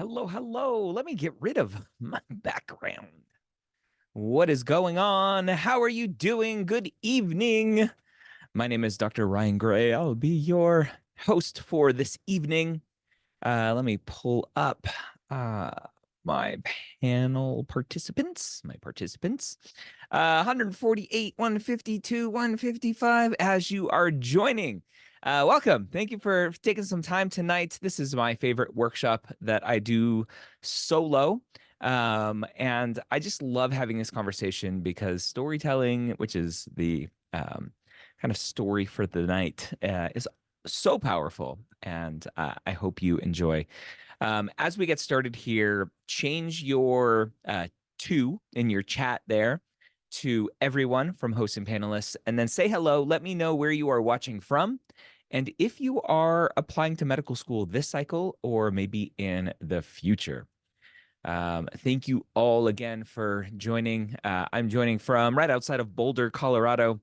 Hello, hello. Let me get rid of my background. What is going on? How are you doing? Good evening. My name is Dr. Ryan Gray. I'll be your host for this evening. Let me pull up uh, my panel participants, 148, 152, 155 as you are joining. Welcome. Thank you for taking some time tonight. This is my favorite workshop that I do solo. And I just love having this conversation because storytelling, which is the kind of story for the night, is so powerful. And I hope you enjoy. As we get started here, change your to in your chat there to everyone from hosts and panelists, and then say hello. Let me know where you are watching from. And if you are applying to medical school this cycle or maybe in the future. Thank you all again for joining. I'm joining from right outside of Boulder, Colorado.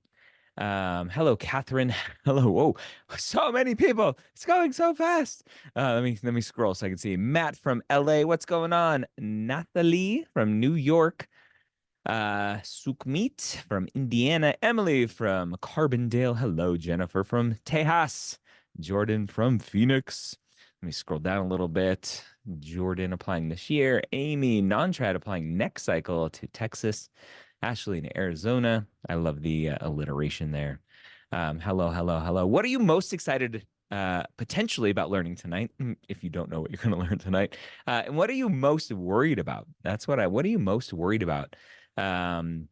Hello, Catherine. Hello. Whoa, so many people. It's going so fast. Let me scroll so I can see. Matt from LA. What's going on? Nathalie from New York. Sukmeet from Indiana. Emily from Carbondale. Hello, Jennifer from Tejas. Jordan from Phoenix. Let me scroll down a little bit. Jordan applying this year. Amy non-trad applying next cycle to Texas. Ashley in Arizona. I love the alliteration there. Hello, hello, hello. What are you most excited potentially about learning tonight? If you don't know what you're going to learn tonight, and what are you most worried about? What are you most worried about um,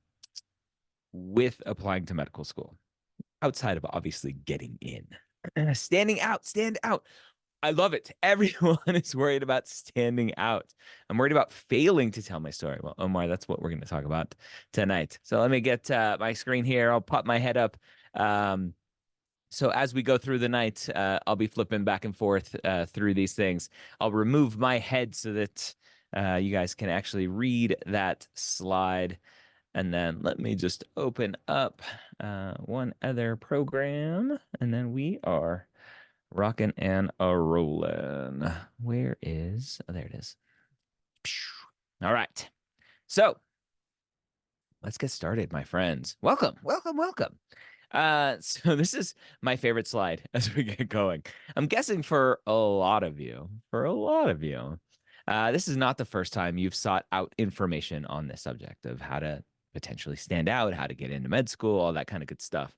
with applying to medical school outside of obviously getting in? Standing out, stand out. I love it. Everyone is worried about standing out. I'm worried about failing to tell my story. Well, Omar, that's what we're going to talk about tonight. So let me get my screen here. I'll pop my head up. So as we go through the night, I'll be flipping back and forth through these things. I'll remove my head so that you guys can actually read that slide. And then let me just open up one other program, and then we are rocking and a rolling. Where is, oh, there it is. All right. So let's get started, my friends. Welcome, welcome, welcome. So this is my favorite slide as we get going. I'm guessing for a lot of you, this is not the first time you've sought out information on this subject of how to potentially stand out, how to get into med school, all that kind of good stuff.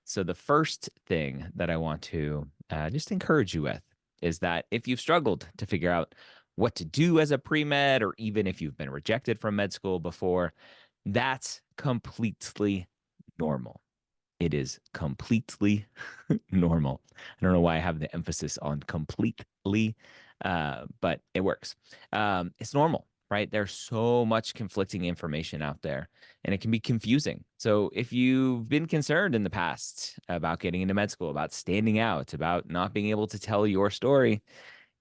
So the first thing that I want to just encourage you with is that if you've struggled to figure out what to do as a pre-med, or even if you've been rejected from med school before, that's completely normal. It is completely normal. I don't know why I have the emphasis on completely, but it works. It's normal, right? There's so much conflicting information out there, and it can be confusing. So if you've been concerned in the past about getting into med school, about standing out, about not being able to tell your story,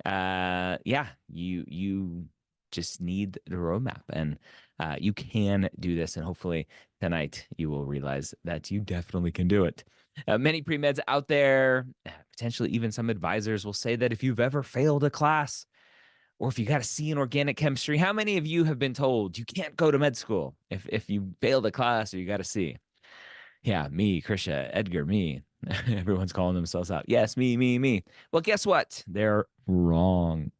yeah, you just need the roadmap, and you can do this. And hopefully tonight you will realize that you definitely can do it. Many pre-meds out there, potentially even some advisors, will say that if you've ever failed a class, or if you got a C in organic chemistry, how many of you have been told you can't go to med school if you failed a class or you got a C? Yeah, me, Krisha, Edgar, me. Everyone's calling themselves out. Yes, me. Well, guess what? They're wrong.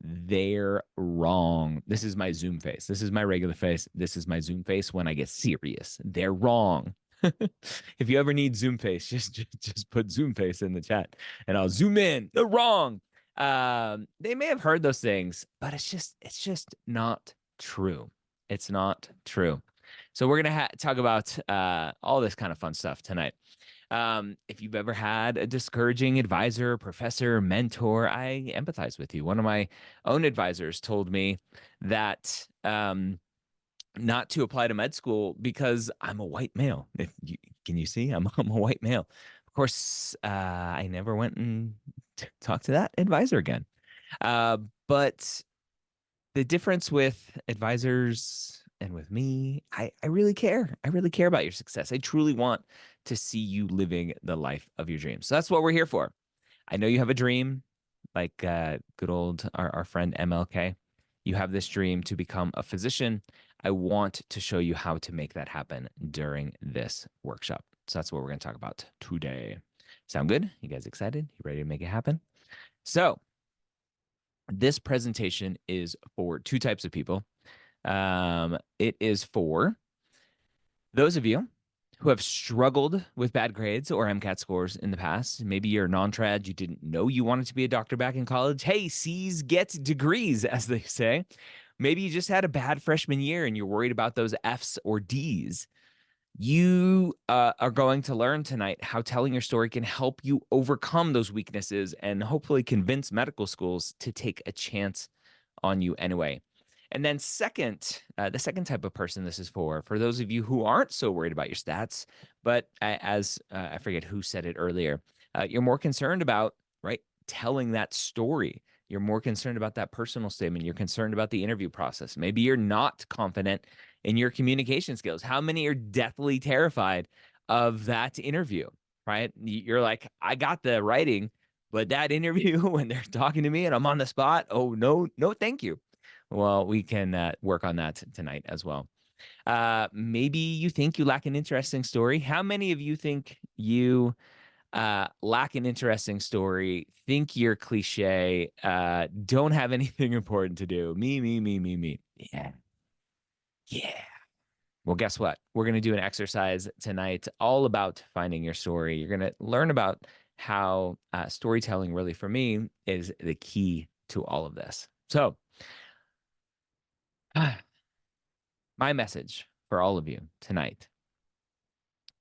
They're wrong. This is my Zoom face. This is my regular face. This is my Zoom face when I get serious. They're wrong. If you ever need Zoom face, just put Zoom face in the chat and I'll zoom in. They're wrong. They may have heard those things, but it's just not true. It's not true. So we're gonna talk about all this kind of fun stuff tonight. If you've ever had a discouraging advisor, professor, mentor, I empathize with you. One of my own advisors told me that not to apply to med school because I'm a white male. Can you see? I'm a white male. Of course, I never went and talked to that advisor again. But the difference with advisors and with me, I really care. I really care about your success. I truly want to see you living the life of your dreams. So that's what we're here for. I know you have a dream. like good old our friend MLK. You have this dream to become a physician. I want to show you how to make that happen during this workshop. So that's what we're going to talk about today. Sound good? You guys excited? You ready to make it happen? So this presentation is for two types of people. It is for those of you who have struggled with bad grades or MCAT scores in the past. Maybe you're non-trad, you didn't know you wanted to be a doctor back in college. Hey, C's get degrees, as they say. Maybe you just had a bad freshman year and you're worried about those F's or D's. You are going to learn tonight how telling your story can help you overcome those weaknesses and hopefully convince medical schools to take a chance on you anyway. And then the second type of person this is for those of you who aren't so worried about your stats, but as I forget who said it earlier, you're more concerned about, right, telling that story. You're more concerned about that personal statement. You're concerned about the interview process. Maybe you're not confident in your communication skills. How many are deathly terrified of that interview, right? You're like, I got the writing, but that interview when they're talking to me and I'm on the spot, oh, no, no, thank you. Well, we can work on that tonight as well. Maybe you think you lack an interesting story. How many of you think you lack an interesting story, think you're cliche, don't have anything important to do? Me. Yeah. Yeah. Well, guess what? We're going to do an exercise tonight all about finding your story. You're going to learn about how storytelling really, for me, is the key to all of this. So, my message for all of you tonight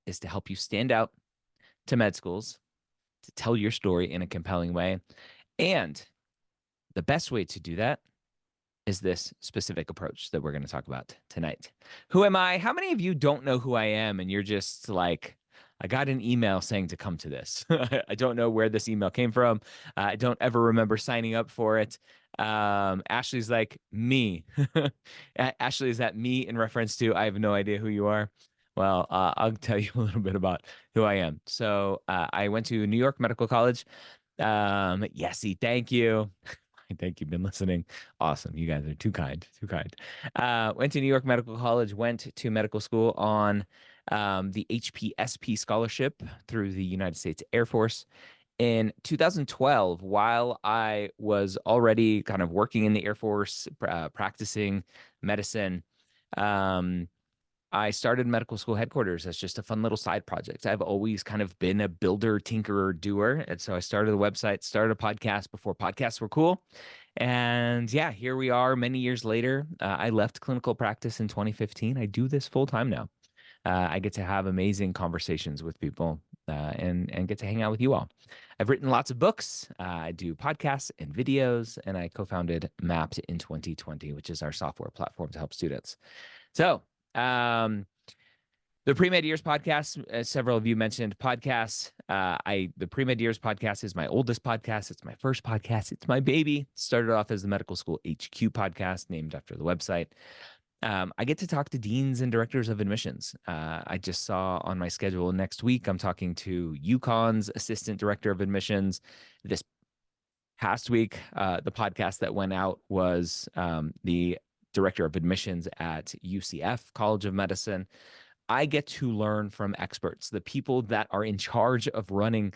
is to help you stand out to med schools, to tell your story in a compelling way. And the best way to do that is this specific approach that we're going to talk about tonight. Who am I? How many of you don't know who I am and you're just like, I got an email saying to come to this. I don't know where this email came from. I don't ever remember signing up for it. Ashley's like, me. Ashley, is that me in reference to I have no idea who you are? Well, I'll tell you a little bit about who I am. So I went to New York Medical College. Yesy, thank you. I think you've been listening. Awesome. You guys are too kind, too kind. Went to New York Medical College, went to medical school on the HPSP scholarship through the United States Air Force. In 2012, while I was already kind of working in the Air Force, practicing medicine, um, I started medical school headquarters as just a fun little side project. I've always kind of been a builder, tinkerer, doer. And so I started a website, started a podcast before podcasts were cool. And yeah, here we are many years later. I left clinical practice in 2015. I do this full time now. I get to have amazing conversations with people and get to hang out with you all. I've written lots of books. I do podcasts and videos, and I co-founded Mapped in 2020, which is our software platform to help students. So, the Pre-Med Years podcast, as several of you mentioned, podcasts. The Pre-Med Years podcast is my oldest podcast. It's my first podcast. It's my baby. It started off as the Medical School HQ podcast, named after the website. I get to talk to deans and directors of admissions. I just saw on my schedule next week, I'm talking to UConn's assistant director of admissions. This past week, the podcast that went out was the director of admissions at UCF College of Medicine. I get to learn from experts, the people that are in charge of running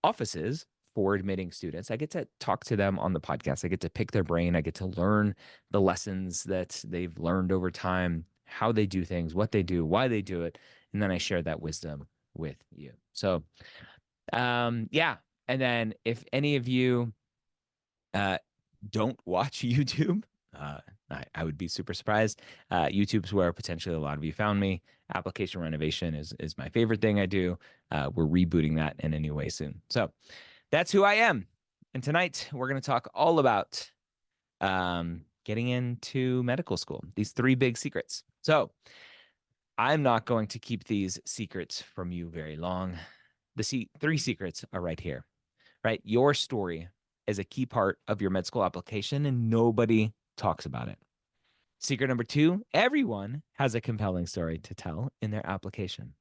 offices for admitting students. I get to talk to them on the podcast. I get to pick their brain. I get to learn the lessons that they've learned over time, how they do things, what they do, why they do it. And then I share that wisdom with you. So, yeah. And then if any of you don't watch YouTube, I would be super surprised. YouTube's where potentially a lot of you found me. Application renovation is my favorite thing I do. We're rebooting that in a new way soon. So that's who I am. And tonight we're going to talk all about getting into medical school, these three big secrets. So I'm not going to keep these secrets from you very long. The three secrets are right here, right? Your story is a key part of your med school application and nobody talks about it. Secret number two, everyone has a compelling story to tell in their application.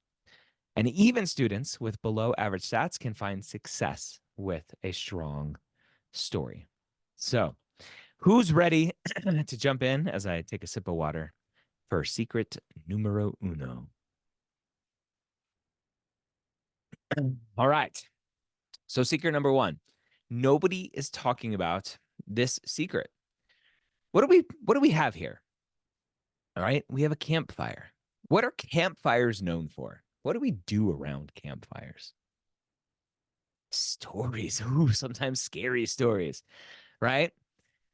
And even students with below average stats can find success with a strong story. So, who's ready to jump in as I take a sip of water for secret numero uno? All right. So, secret number one, nobody is talking about this secret. What do we have here? All right, we have a campfire. What are campfires known for? What do we do around campfires? Stories. Ooh, sometimes scary stories, right?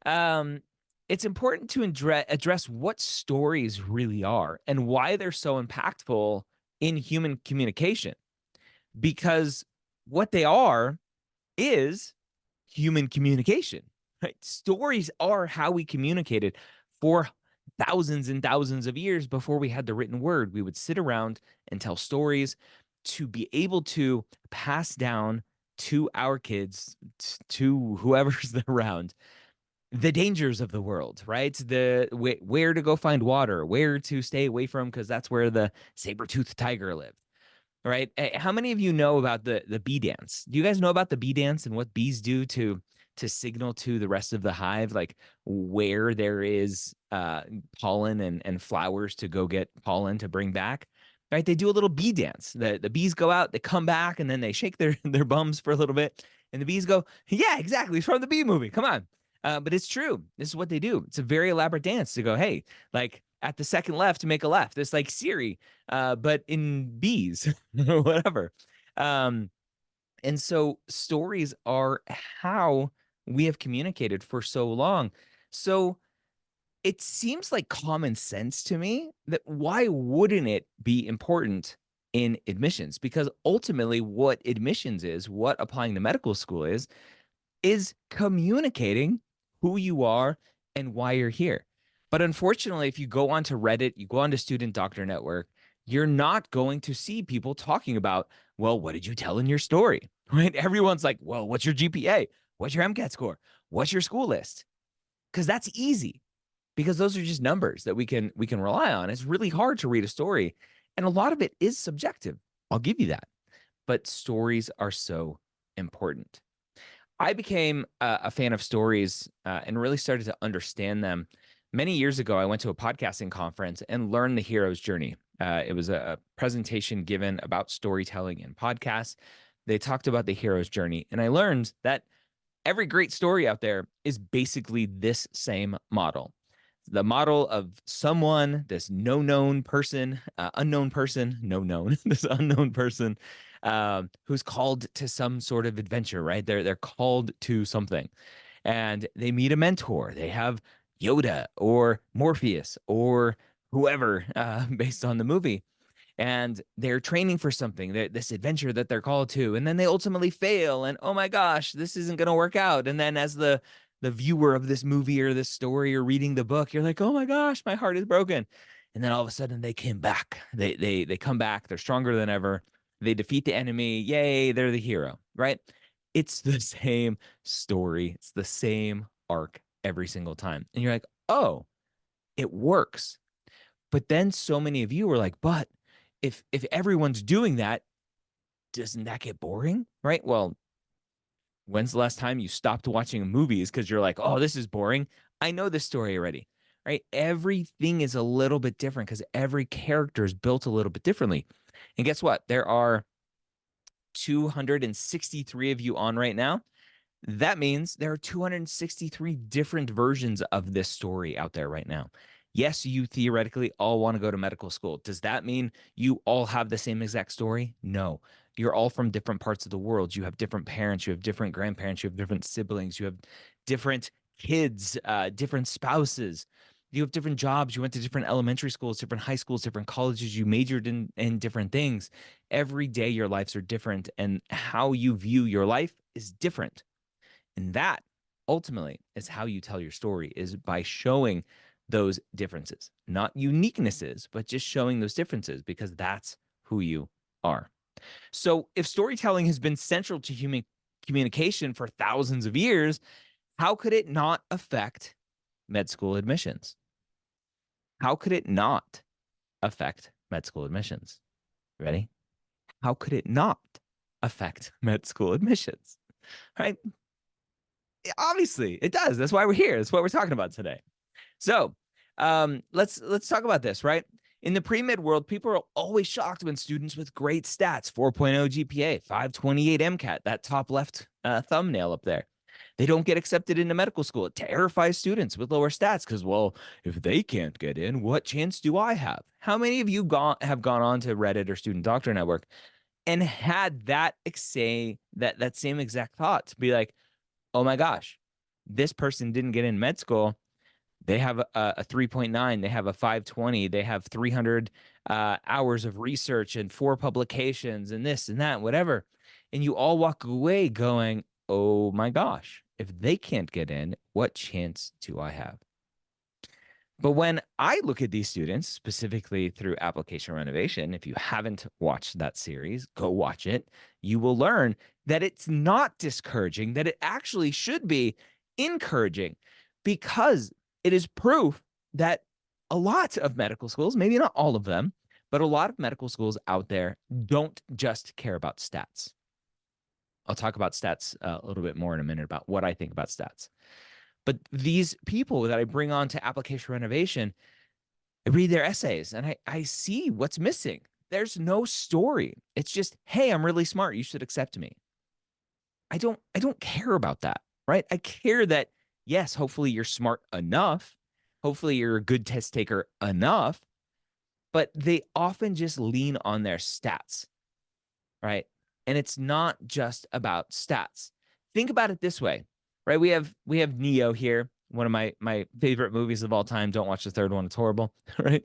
Um, it's important to address what stories really are and why they're so impactful in human communication. Because what they are is human communication, right? Stories are how we communicated for thousands and thousands of years before we had the written word. We would sit around and tell stories to be able to pass down to our kids, to whoever's around, the dangers of the world, right? The where to go find water, where to stay away from, because that's where the saber-toothed tiger lived, right? How many of you know about the bee dance? Do you guys know about the bee dance and what bees do to signal to the rest of the hive, like where there is pollen and flowers to go get pollen to bring back? Right? They do a little bee dance. The bees go out, they come back, and then they shake their bums for a little bit, and the bees go, "Yeah, exactly. It's from the bee movie. Come on." But it's true. This is what they do. It's a very elaborate dance to go, hey, like at the second left, make a left. It's like Siri, but in bees, whatever. Um, and so stories are how we have communicated for so long. So it seems like common sense to me that why wouldn't it be important in admissions? Because ultimately, what admissions is, what applying to medical school is communicating who you are and why you're here. But unfortunately, if you go onto Reddit, you go onto Student Doctor Network, you're not going to see people talking about, well, what did you tell in your story? Right? Everyone's like, well, what's your GPA? What's your MCAT score? What's your school list? Because that's easy. Because those are just numbers that we can rely on. It's really hard to read a story, and a lot of it is subjective. I'll give you that. But stories are so important. I became a fan of stories and really started to understand them. Many years ago, I went to a podcasting conference and learned the hero's journey. It was a presentation given about storytelling and podcasts. They talked about the hero's journey, and I learned that every great story out there is basically this same model. The model of someone, this no known person, unknown person, no known, this unknown person who's called to some sort of adventure, right? They're called to something, and they meet a mentor. They have Yoda or Morpheus or whoever, based on the movie, and they're training for something, this adventure that they're called to, and then they ultimately fail, and oh my gosh, this isn't going to work out. And then as the viewer of this movie or this story or reading the book, you're like, oh my gosh, my heart is broken. And then all of a sudden they came back. They come back. They're stronger than ever. They defeat the enemy. Yay, they're the hero, right? It's the same story. It's the same arc every single time. And you're like, oh, it works. But then so many of you were like, but if everyone's doing that, doesn't that get boring? Right? Well, when's the last time you stopped watching movies because you're like, oh, this is boring? I know this story already. Right? Everything is a little bit different because every character is built a little bit differently. And guess what? There are 263 of you on right now. That means there are 263 different versions of this story out there right now. Yes, you theoretically all want to go to medical school. Does that mean you all have the same exact story? No. You're all from different parts of the world. You have different parents, you have different grandparents, you have different siblings, you have different kids, different spouses. You have different jobs. You went to different elementary schools, different high schools, different colleges. You majored in different things. Every day, your lives are different, and how you view your life is different. And that ultimately is how you tell your story, is by showing those differences, not uniquenesses, but just showing those differences, because that's who you are. So if storytelling has been central to human communication for thousands of years, how could it not affect med school admissions? How could it not affect med school admissions? Ready? How could it not affect med school admissions? Right? Obviously, it does. That's why we're here. That's what we're talking about today. So, let's talk about this, right? In the pre-med world, people are always shocked when students with great stats, 4.0 GPA, 528 MCAT, that top left thumbnail up there, they don't get accepted into medical school. It terrifies students with lower stats because, well, if they can't get in, what chance do I have? How many of you have gone on to Reddit or Student Doctor Network and had that say that same exact thought to be like, oh my gosh, this person didn't get in med school. They have a 3.9, they have a 520, they have 300 hours of research and 4 publications and this and that, whatever. And you all walk away going, oh my gosh, if they can't get in, what chance do I have? But when I look at these students, specifically through application renovation, if you haven't watched that series, go watch it. You will learn that it's not discouraging, that it actually should be encouraging, because it is proof that a lot of medical schools, maybe not all of them, but a lot of medical schools out there don't just care about stats. I'll talk about stats a little bit more in a minute about what I think about stats. But these people that I bring on to application renovation, I read their essays and I see what's missing. There's no story. It's just, hey, I'm really smart. You should accept me. I don't care about that, right? I care that, yes, hopefully you're smart enough. Hopefully you're a good test taker enough, but they often just lean on their stats, right? And it's not just about stats. Think about it this way, right? We have Neo here, one of my favorite movies of all time. Don't watch the third one; it's horrible, right?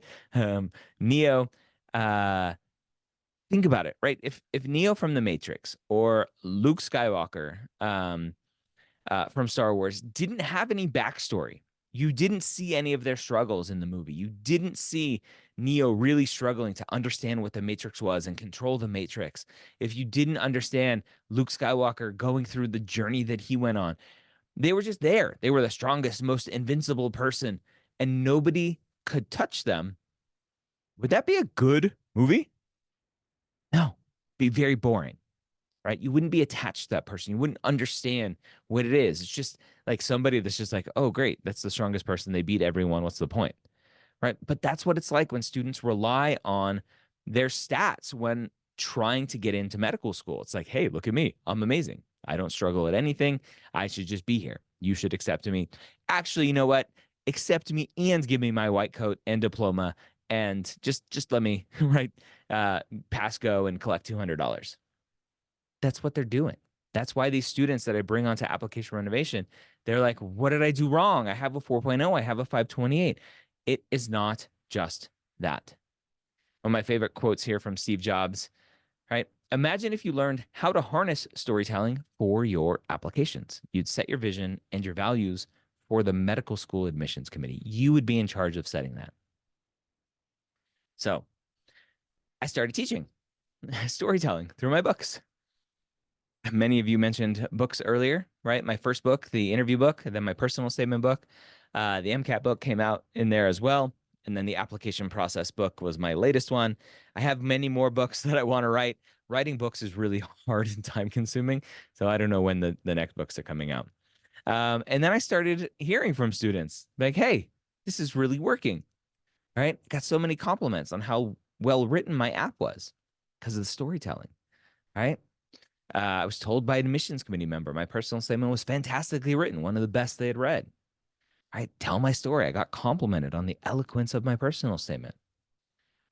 Neo. Think about it, right? If Neo from the Matrix or Luke Skywalker from Star Wars didn't have any backstory, you didn't see any of their struggles in the movie. You didn't see Neo really struggling to understand what the Matrix was and control the Matrix. If you didn't understand Luke Skywalker going through the journey that he went on, they were just there. They were the strongest, most invincible person, and nobody could touch them. Would that be a good movie? No, be very boring, right? You wouldn't be attached to that person. You wouldn't understand what it is. It's just like somebody that's just like, oh, great, that's the strongest person. They beat everyone. What's the point? Right? But that's what it's like when students rely on their stats when trying to get into medical school. It's like, hey, look at me. I'm amazing. I don't struggle at anything. I should just be here. You should accept me. Actually, you know what? Accept me and give me my white coat and diploma and just let me right pass go and collect $200. That's what they're doing. That's why these students that I bring onto application renovation, they're like, what did I do wrong? I have a 4.0, I have a 528. It is not just that. One of my favorite quotes here from Steve Jobs, right? Imagine if you learned how to harness storytelling for your applications. You'd set your vision and your values for the medical school admissions committee. You would be in charge of setting that. So I started teaching storytelling through my books. Many of you mentioned books earlier, right? My first book, the interview book, and then my personal statement book. The MCAT book came out in there as well. And then the application process book was my latest one. I have many more books that I want to write. Writing books is really hard and time consuming. So I don't know when the next books are coming out. And then I started hearing from students like, hey, this is really working, right? Got so many compliments on how well written my app was because of the storytelling, right? I was told by an admissions committee member my personal statement was fantastically written, one of the best they had read. I tell my story. I got complimented on the eloquence of my personal statement.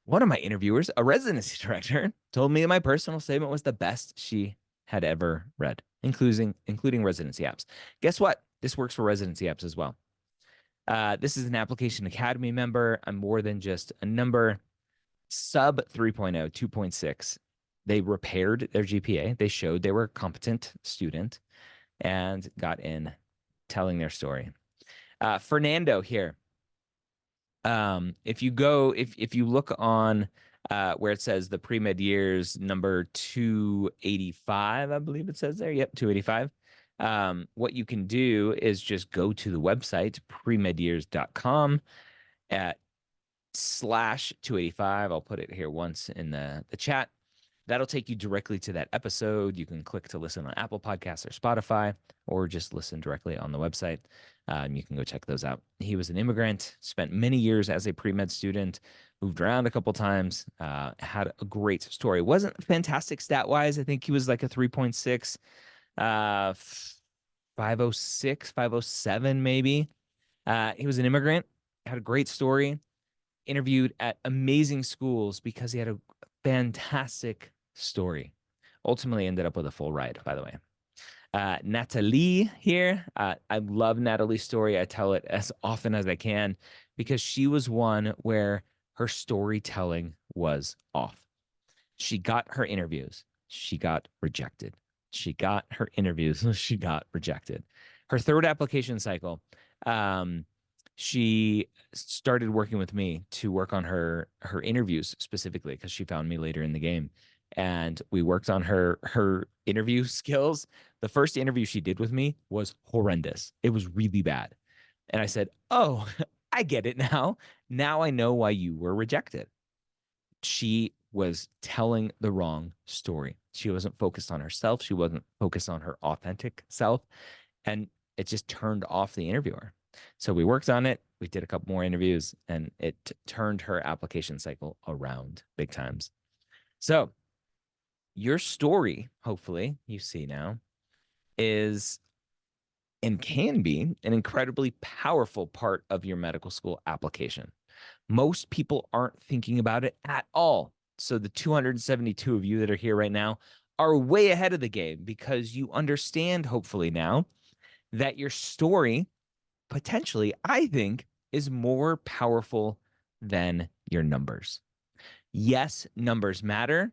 One of my interviewers, a residency director, told me that my personal statement was the best she had ever read, including residency apps. Guess what? This works for residency apps as well. This is an Application Academy member. I'm more than just a number. Sub 3.0, 2.6. They repaired their GPA. They showed they were a competent student and got in telling their story. Fernando here. If you look on where it says the pre-med years number 285, I believe it says there. Yep, 285. What you can do is just go to the website premedyears.com at /285. I'll put it here once in the chat. That'll take you directly to that episode. You can click to listen on Apple Podcasts or Spotify, or just listen directly on the website. You can go check those out. He was an immigrant, spent many years as a pre-med student, moved around a couple times, had a great story. Wasn't fantastic stat-wise. I think he was like a 3.6, 506, 507 maybe. He was an immigrant, had a great story, interviewed at amazing schools because he had a fantastic story. Ultimately ended up with a full ride, by the way. Natalie here. I love Natalie's story. I tell it as often as I can because she was one where her storytelling was off. She got her interviews. She got rejected. She got her interviews. She got rejected. Her third application cycle, she started working with me to work on her interviews specifically because she found me later in the game, and we worked on her interview skills. The first interview she did with me was horrendous. It was really bad, and I said, "Oh, I get it now. Now I know why you were rejected." She was telling the wrong story. She wasn't focused on herself. She wasn't focused on her authentic self, and it just turned off the interviewer. So we worked on it. We did a couple more interviews, and it turned her application cycle around big times. So your story, hopefully you see now, is and can be an incredibly powerful part of your medical school application. Most people aren't thinking about it at all. So the 272 of you that are here right now are way ahead of the game because you understand, hopefully now, that your story potentially, I think, is more powerful than your numbers. Yes, numbers matter.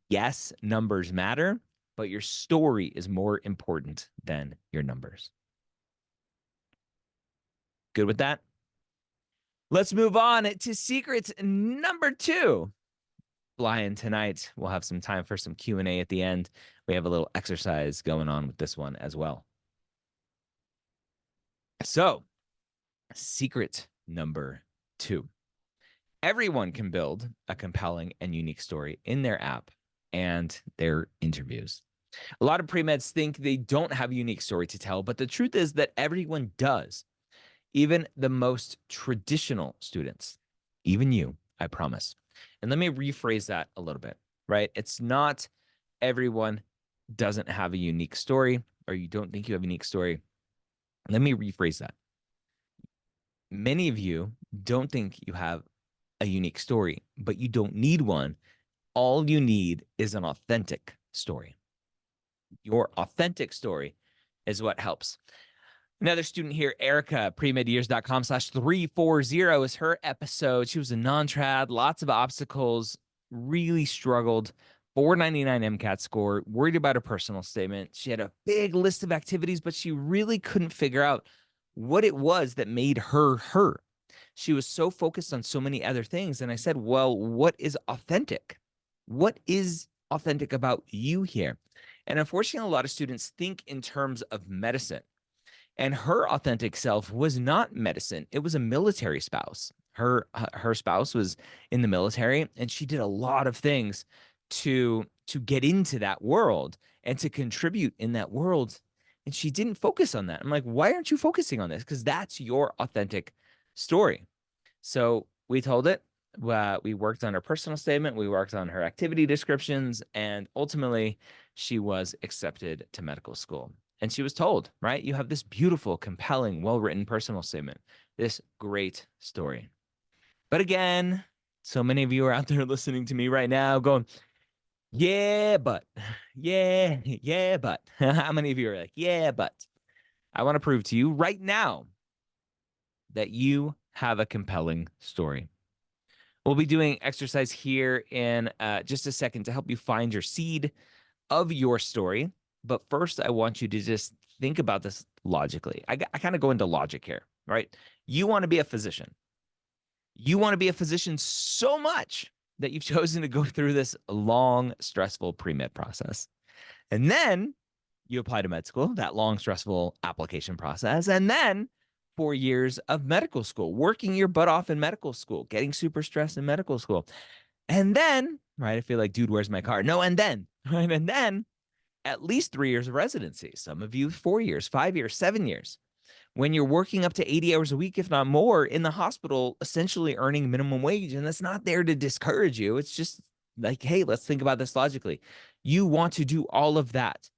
Yes, numbers matter, but your story is more important than your numbers. Good with that? Let's move on to secret number 2. Flying tonight. We'll have some time for some Q&A at the end. We have a little exercise going on with this one as well. So, secret number 2. Everyone can build a compelling and unique story in their app and their interviews. A lot of pre-meds think they don't have a unique story to tell, but the truth is that everyone does. Even the most traditional students, even you, I promise. And let me rephrase that a little bit, right? It's not everyone doesn't have a unique story or you don't think you have a unique story. Let me rephrase that. Many of you don't think you have a unique story, but you don't need one. All you need is an authentic story. Your authentic story is what helps. Another student here, Erica, premedyears.com/340 is her episode. She was a non-trad, lots of obstacles, really struggled. 499 MCAT score, worried about her personal statement. She had a big list of activities, but she really couldn't figure out what it was that made her her. She was so focused on so many other things. And I said, well, what is authentic? What is authentic about you here? And unfortunately, a lot of students think in terms of medicine. And her authentic self was not medicine. It was a military spouse. Her spouse was in the military, and she did a lot of things to get into that world and to contribute in that world. And she didn't focus on that. I'm like, why aren't you focusing on this? Because that's your authentic story. So we told it. We worked on her personal statement. We worked on her activity descriptions. And ultimately, she was accepted to medical school. And she was told, right, you have this beautiful, compelling, well-written personal statement, this great story. But again, so many of you are out there listening to me right now going, yeah, but, yeah, but. How many of you are like, yeah, but? I want to prove to you right now that you have a compelling story. We'll be doing exercise here in just a second to help you find your seed of your story. But first, I want you to just think about this logically. I kind of go into logic here, right? You want to be a physician. You want to be a physician so much that you've chosen to go through this long, stressful pre-med process. And then you apply to med school, that long, stressful application process. And then 4 years of medical school, working your butt off in medical school, getting super stressed in medical school. And then right? I feel like, dude, where's my car? No, and then, right? And then at least 3 years of residency. Some of you 4 years, 5 years, 7 years. When you're working up to 80 hours a week, if not more, in the hospital, essentially earning minimum wage. And that's not there to discourage you. It's just like, hey, let's think about this logically. You want to do all of that.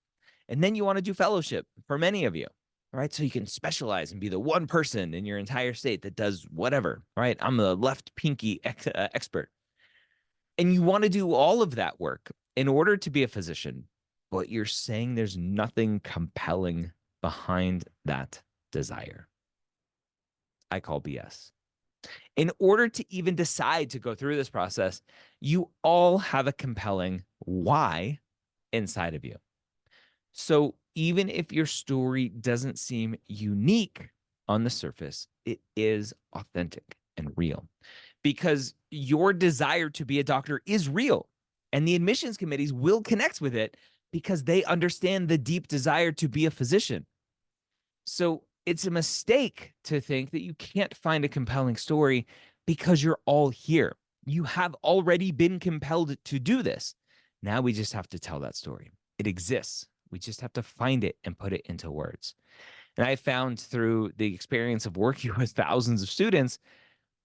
And then you want to do fellowship for many of you, right? So you can specialize and be the one person in your entire state that does whatever, right? I'm the left pinky expert. And you want to do all of that work in order to be a physician, but you're saying there's nothing compelling behind that desire. I call BS. In order to even decide to go through this process, you all have a compelling why inside of you. So even if your story doesn't seem unique on the surface, it is authentic and real because your desire to be a doctor is real. And the admissions committees will connect with it because they understand the deep desire to be a physician. So it's a mistake to think that you can't find a compelling story because you're all here. You have already been compelled to do this. Now we just have to tell that story. It exists. We just have to find it and put it into words. And I found through the experience of working with thousands of students,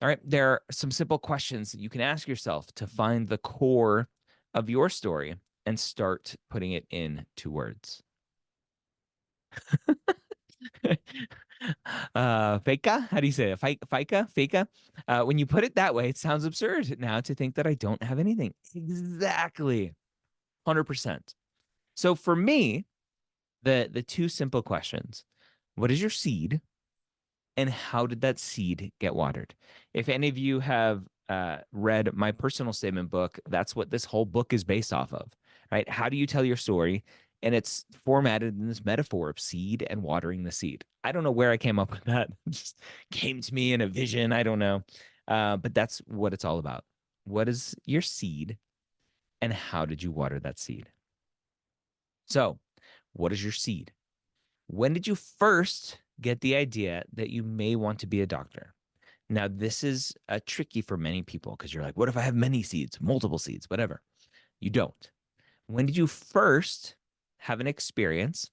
all right, there are some simple questions that you can ask yourself to find the core of your story and start putting it into words. Feka? How do you say it? Fika? Feka? When you put it that way, it sounds absurd now to think that I don't have anything. Exactly. 100%. So for me, the two simple questions. What is your seed? And how did that seed get watered? If any of you have read my personal statement book, that's what this whole book is based off of, right? How do you tell your story? And it's formatted in this metaphor of seed and watering the seed. I don't know where I came up with that. It just came to me in a vision. I don't know. But that's what it's all about. What is your seed and how did you water that seed? So, what is your seed? When did you first get the idea that you may want to be a doctor? Now, this is tricky for many people because you're like, what if I have many seeds, multiple seeds, whatever? You don't. When did you first have an experience,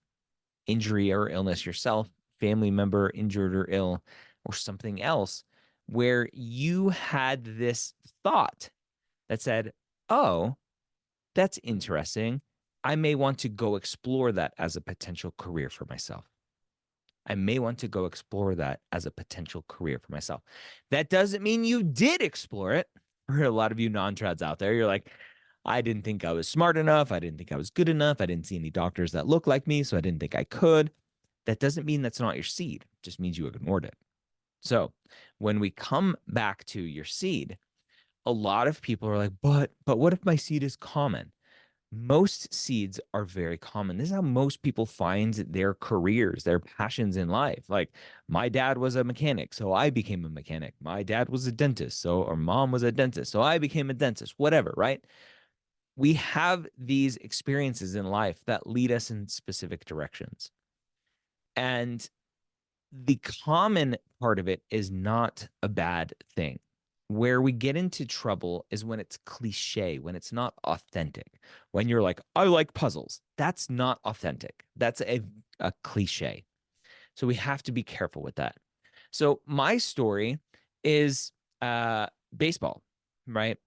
injury or illness yourself, family member injured or ill, or something else, where you had this thought that said, oh, that's interesting. I may want to go explore that as a potential career for myself. I may want to go explore that as a potential career for myself. That doesn't mean you did explore it. For a lot of you non-trads out there, you're like, I didn't think I was smart enough. I didn't think I was good enough. I didn't see any doctors that look like me, so I didn't think I could. That doesn't mean that's not your seed. It just means you ignored it. So when we come back to your seed, a lot of people are like, but what if my seed is common? Most seeds are very common. This is how most people find their careers, their passions in life. Like my dad was a mechanic, so I became a mechanic. My dad was a dentist, so or mom was a dentist, so I became a dentist, whatever, right? We have these experiences in life that lead us in specific directions. And the common part of it is not a bad thing. Where we get into trouble is when it's cliche, when it's not authentic. When you're like, I like puzzles. That's not authentic. That's a cliche. So we have to be careful with that. So my story is baseball, right?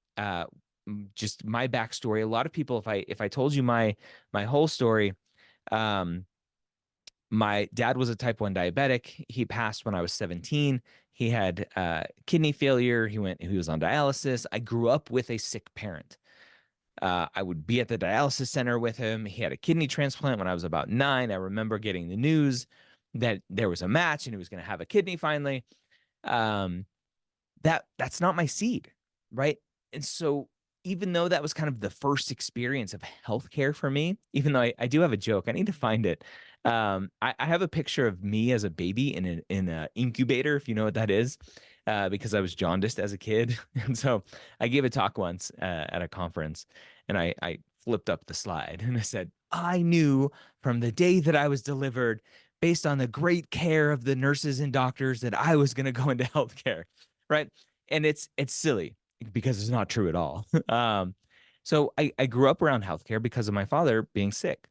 Just my backstory. A lot of people, if I told you my whole story, um, my dad was a type 1 diabetic. He passed when I was 17. He had kidney failure. He was on dialysis. I grew up with a sick parent. I would be at the dialysis center with him. He had a kidney transplant when I was about 9. I remember getting the news that there was a match and he was going to have a kidney finally. Um, that's not my seed, right? And so even though that was kind of the first experience of healthcare for me, even though I do have a joke, I need to find it. I have a picture of me as a baby in an incubator, if you know what that is, because I was jaundiced as a kid. And so I gave a talk once at a conference and I flipped up the slide and I said, I knew from the day that I was delivered, based on the great care of the nurses and doctors, that I was going to go into healthcare, right? And it's silly because it's not true at all. So I grew up around healthcare because of my father being sick.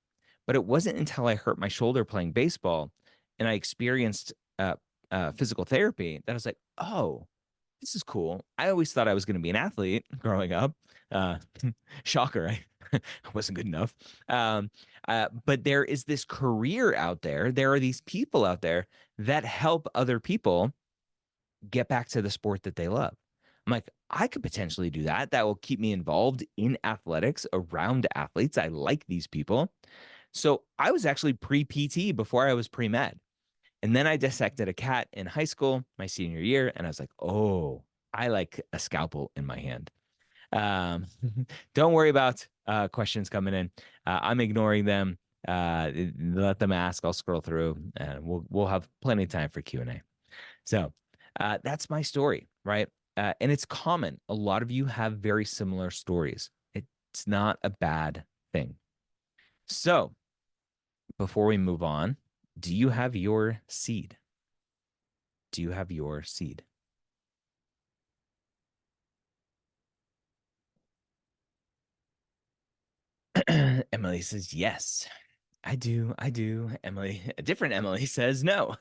But it wasn't until I hurt my shoulder playing baseball and I experienced physical therapy that I was like, oh, this is cool. I always thought I was going to be an athlete growing up. Uh, Shocker, I wasn't good enough. Um, but there is this career out there. There are these people out there that help other people get back to the sport that they love. I'm like, I could potentially do that. That will keep me involved in athletics around athletes. I like these people. So I was actually pre PT before I was pre med. And then I dissected a cat in high school, my senior year. And I was like, oh, I like a scalpel in my hand. Um, don't worry about questions coming in. I'm ignoring them. Let them ask. I'll scroll through and we'll have plenty of time for Q&A. So that's my story, right? And it's common. A lot of you have very similar stories. It's not a bad thing. So before we move on, do you have your seed? Do you have your seed? Emily says yes. I do. I do. Emily, a different Emily says no.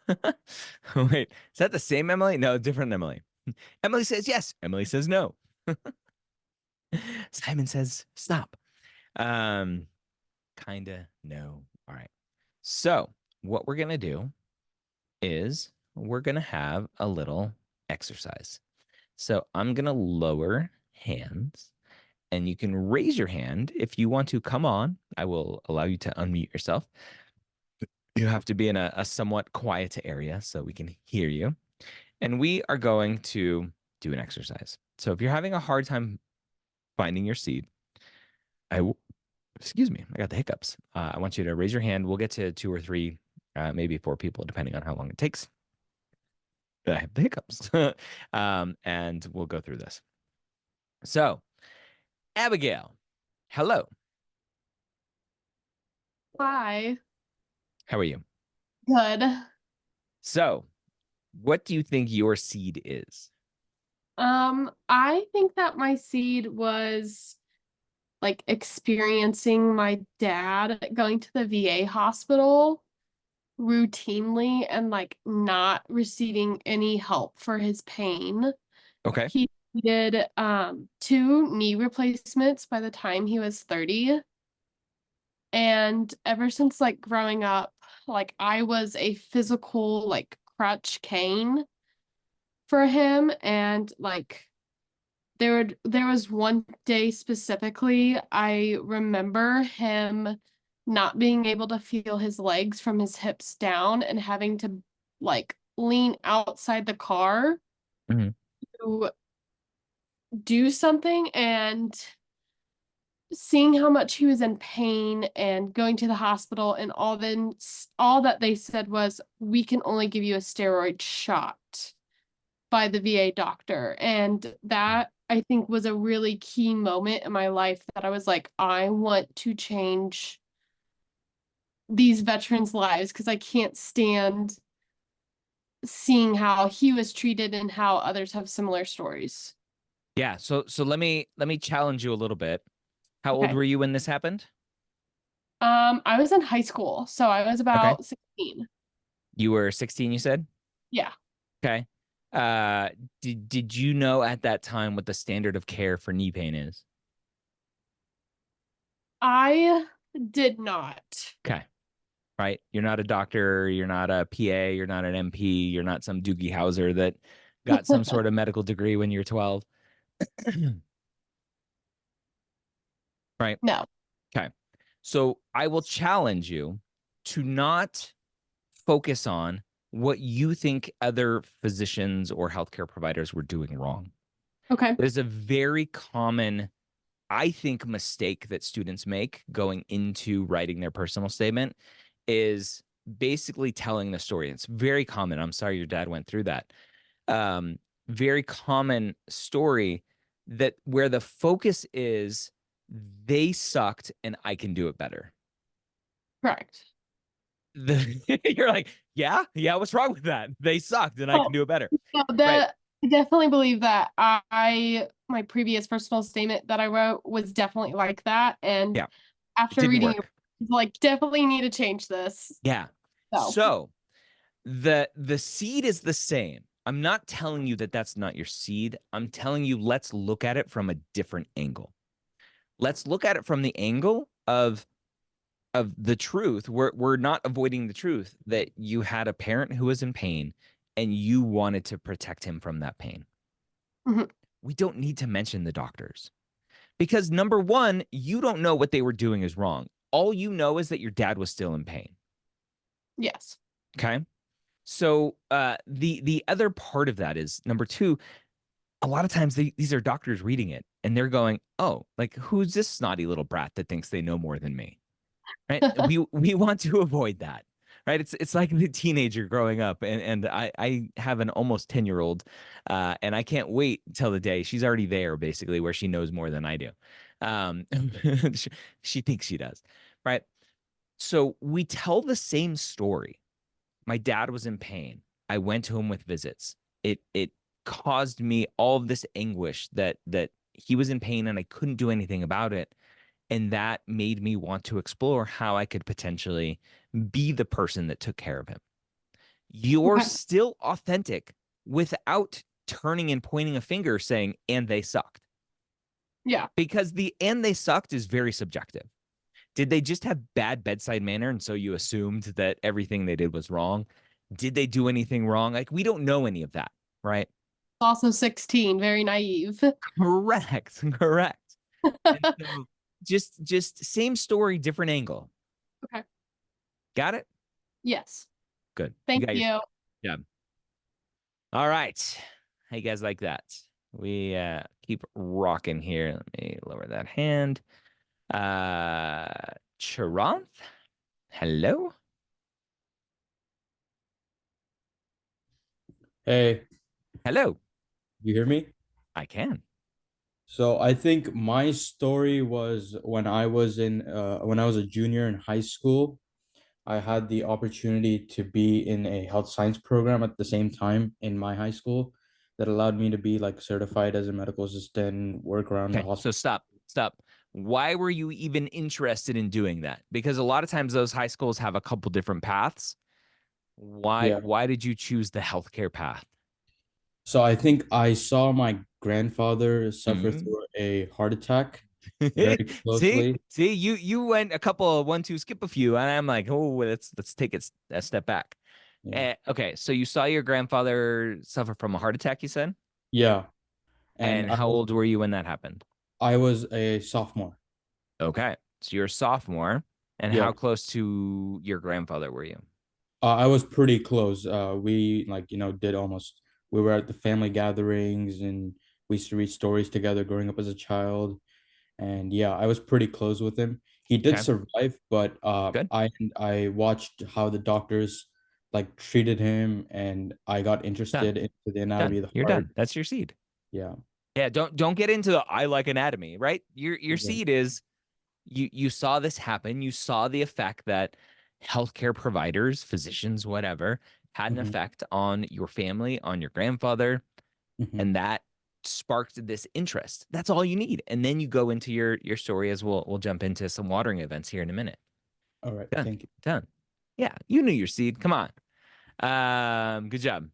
Wait, is that the same Emily? No, different Emily. Emily says yes. Emily says no. Simon says stop. Um, Kinda no. All right. So what we're gonna do is we're gonna have a little exercise. So I'm gonna lower hands and you can raise your hand if you want to come on. I will allow you to unmute yourself. You have to be in a somewhat quiet area so we can hear you. And we are going to do an exercise. So if you're having a hard time finding your seed, excuse me, I got the hiccups. I want you to raise your hand. We'll get to 2 or 3, maybe 4 people, depending on how long it takes. I have the hiccups. And we'll go through this. So, Abigail, hello. Hi. How are you? Good. So, what do you think your seed is? I think that my seed was like experiencing my dad going to the VA hospital routinely and like not receiving any help for his pain. Okay. He did 2 knee replacements by the time he was 30. And ever since like growing up, like I was a physical like crutch cane for him and like there was one day specifically I remember him not being able to feel his legs from his hips down and having to like lean outside the car Mhm. to do something and seeing how much he was in pain and going to the hospital and all that they said was we can only give you a steroid shot by the VA doctor. And that I think was a really key moment in my life that I was like, I want to change these veterans' lives because I can't stand seeing how he was treated and how others have similar stories. Yeah. So let me challenge you a little bit. How old Okay. were you when this happened? I was in high school, so I was Okay. about 16. You were 16, you said? Yeah. Okay. Uh, did you know at that time what the standard of care for knee pain is? I did not. Okay. Right. You're not a doctor. You're not a PA. You're not an MP. You're not some Doogie Howser that got some sort of medical degree when you're 12. Right. No. Okay. So I will challenge you to not focus on what you think other physicians or healthcare providers were doing wrong. Okay. There's a very common, I think, mistake that students make going into writing their personal statement is basically telling the story. It's very common. I'm sorry your dad went through that. Very common story that where the focus is they sucked and I can do it better. Correct. You're like, yeah, yeah, what's wrong with that? They sucked and I Oh, can do it better. no, Right. I definitely believe that. I my previous personal statement that I wrote was definitely like that. And Yeah, it after didn't reading it, work. like definitely need to change this. Yeah. So, So the seed is the same. I'm not telling you that that's not your seed. I'm telling you let's look at it from a different angle. Let's look at it from the angle of the truth. We're not avoiding the truth that you had a parent who was in pain and you wanted to protect him from that pain. mhm, We don't need to mention the doctors because number one, you don't know what they were doing is wrong. All you know is that your dad was still in pain. yes. Okay. So the other part of that is number two, a lot of times these are doctors reading it and they're going, oh, like who's this snotty little brat that thinks they know more than me? Right? We want to avoid that. Right? It's like the teenager growing up, and I have an almost 10-year-old, and I can't wait till the day she's already there, basically, where she knows more than I do. Um, she thinks she does, right? So we tell the same story. My dad was in pain. I went to him with visits. It caused me all of this anguish that he was in pain and I couldn't do anything about it. And that made me want to explore how I could potentially be the person that took care of him. You're Okay. still authentic without turning and pointing a finger saying, and they sucked. Yeah. Because the and they sucked is very subjective. Did they just have bad bedside manner? And so you assumed that everything they did was wrong? Did they do anything wrong? Like, we don't know any of that, right? Also 16, very naive. Correct. Correct. And so just same story, different angle. Okay. Got it? Yes. Good. You Thank got your you. job. All right. How you guys like that? We keep rocking here. Let me lower that hand. Charanth, hello. Hey, Hello. you hear me? I can. So I think my story was when I was a junior in high school, I had the opportunity to be in a health science program at the same time in my high school that allowed me to be like certified as a medical assistant, work around the Okay. So hospital. stop. Why were you even interested in doing that? Because a lot of times those high schools have a couple different paths. Why Yeah. why did you choose the healthcare path? So I think I saw my grandfather suffer Mm. through a heart attack very See, closely. you went a couple of one, two, skip a few, and I'm like, oh, let's take it a step back. Yeah. Okay, so you saw your grandfather suffer from a heart attack, you said, Yeah. And and how old were you when that happened? I was a sophomore. Okay, so you're a sophomore, and Yeah. how close to your grandfather were you? I was pretty close. We we were at the family gatherings and we used to read stories together growing up as a child. And yeah, I was pretty close with him. He did Okay, survive, but good, I watched how the doctors like treated him and I got done, interested into the done. anatomy of the You're heart. done. That's your seed. Yeah. Yeah, don't get into the I like anatomy, right? Your Okay. seed is you saw this happen. You saw the effect that healthcare providers, physicians, whatever, had an Hmm. effect on your family, on your grandfather, Hmm. and that sparked this interest. That's all you need. And then you go into your story as we'll jump into some watering events here in a minute. All right. Done. Thank you. Done. Yeah, you knew your seed. Come on. Good job.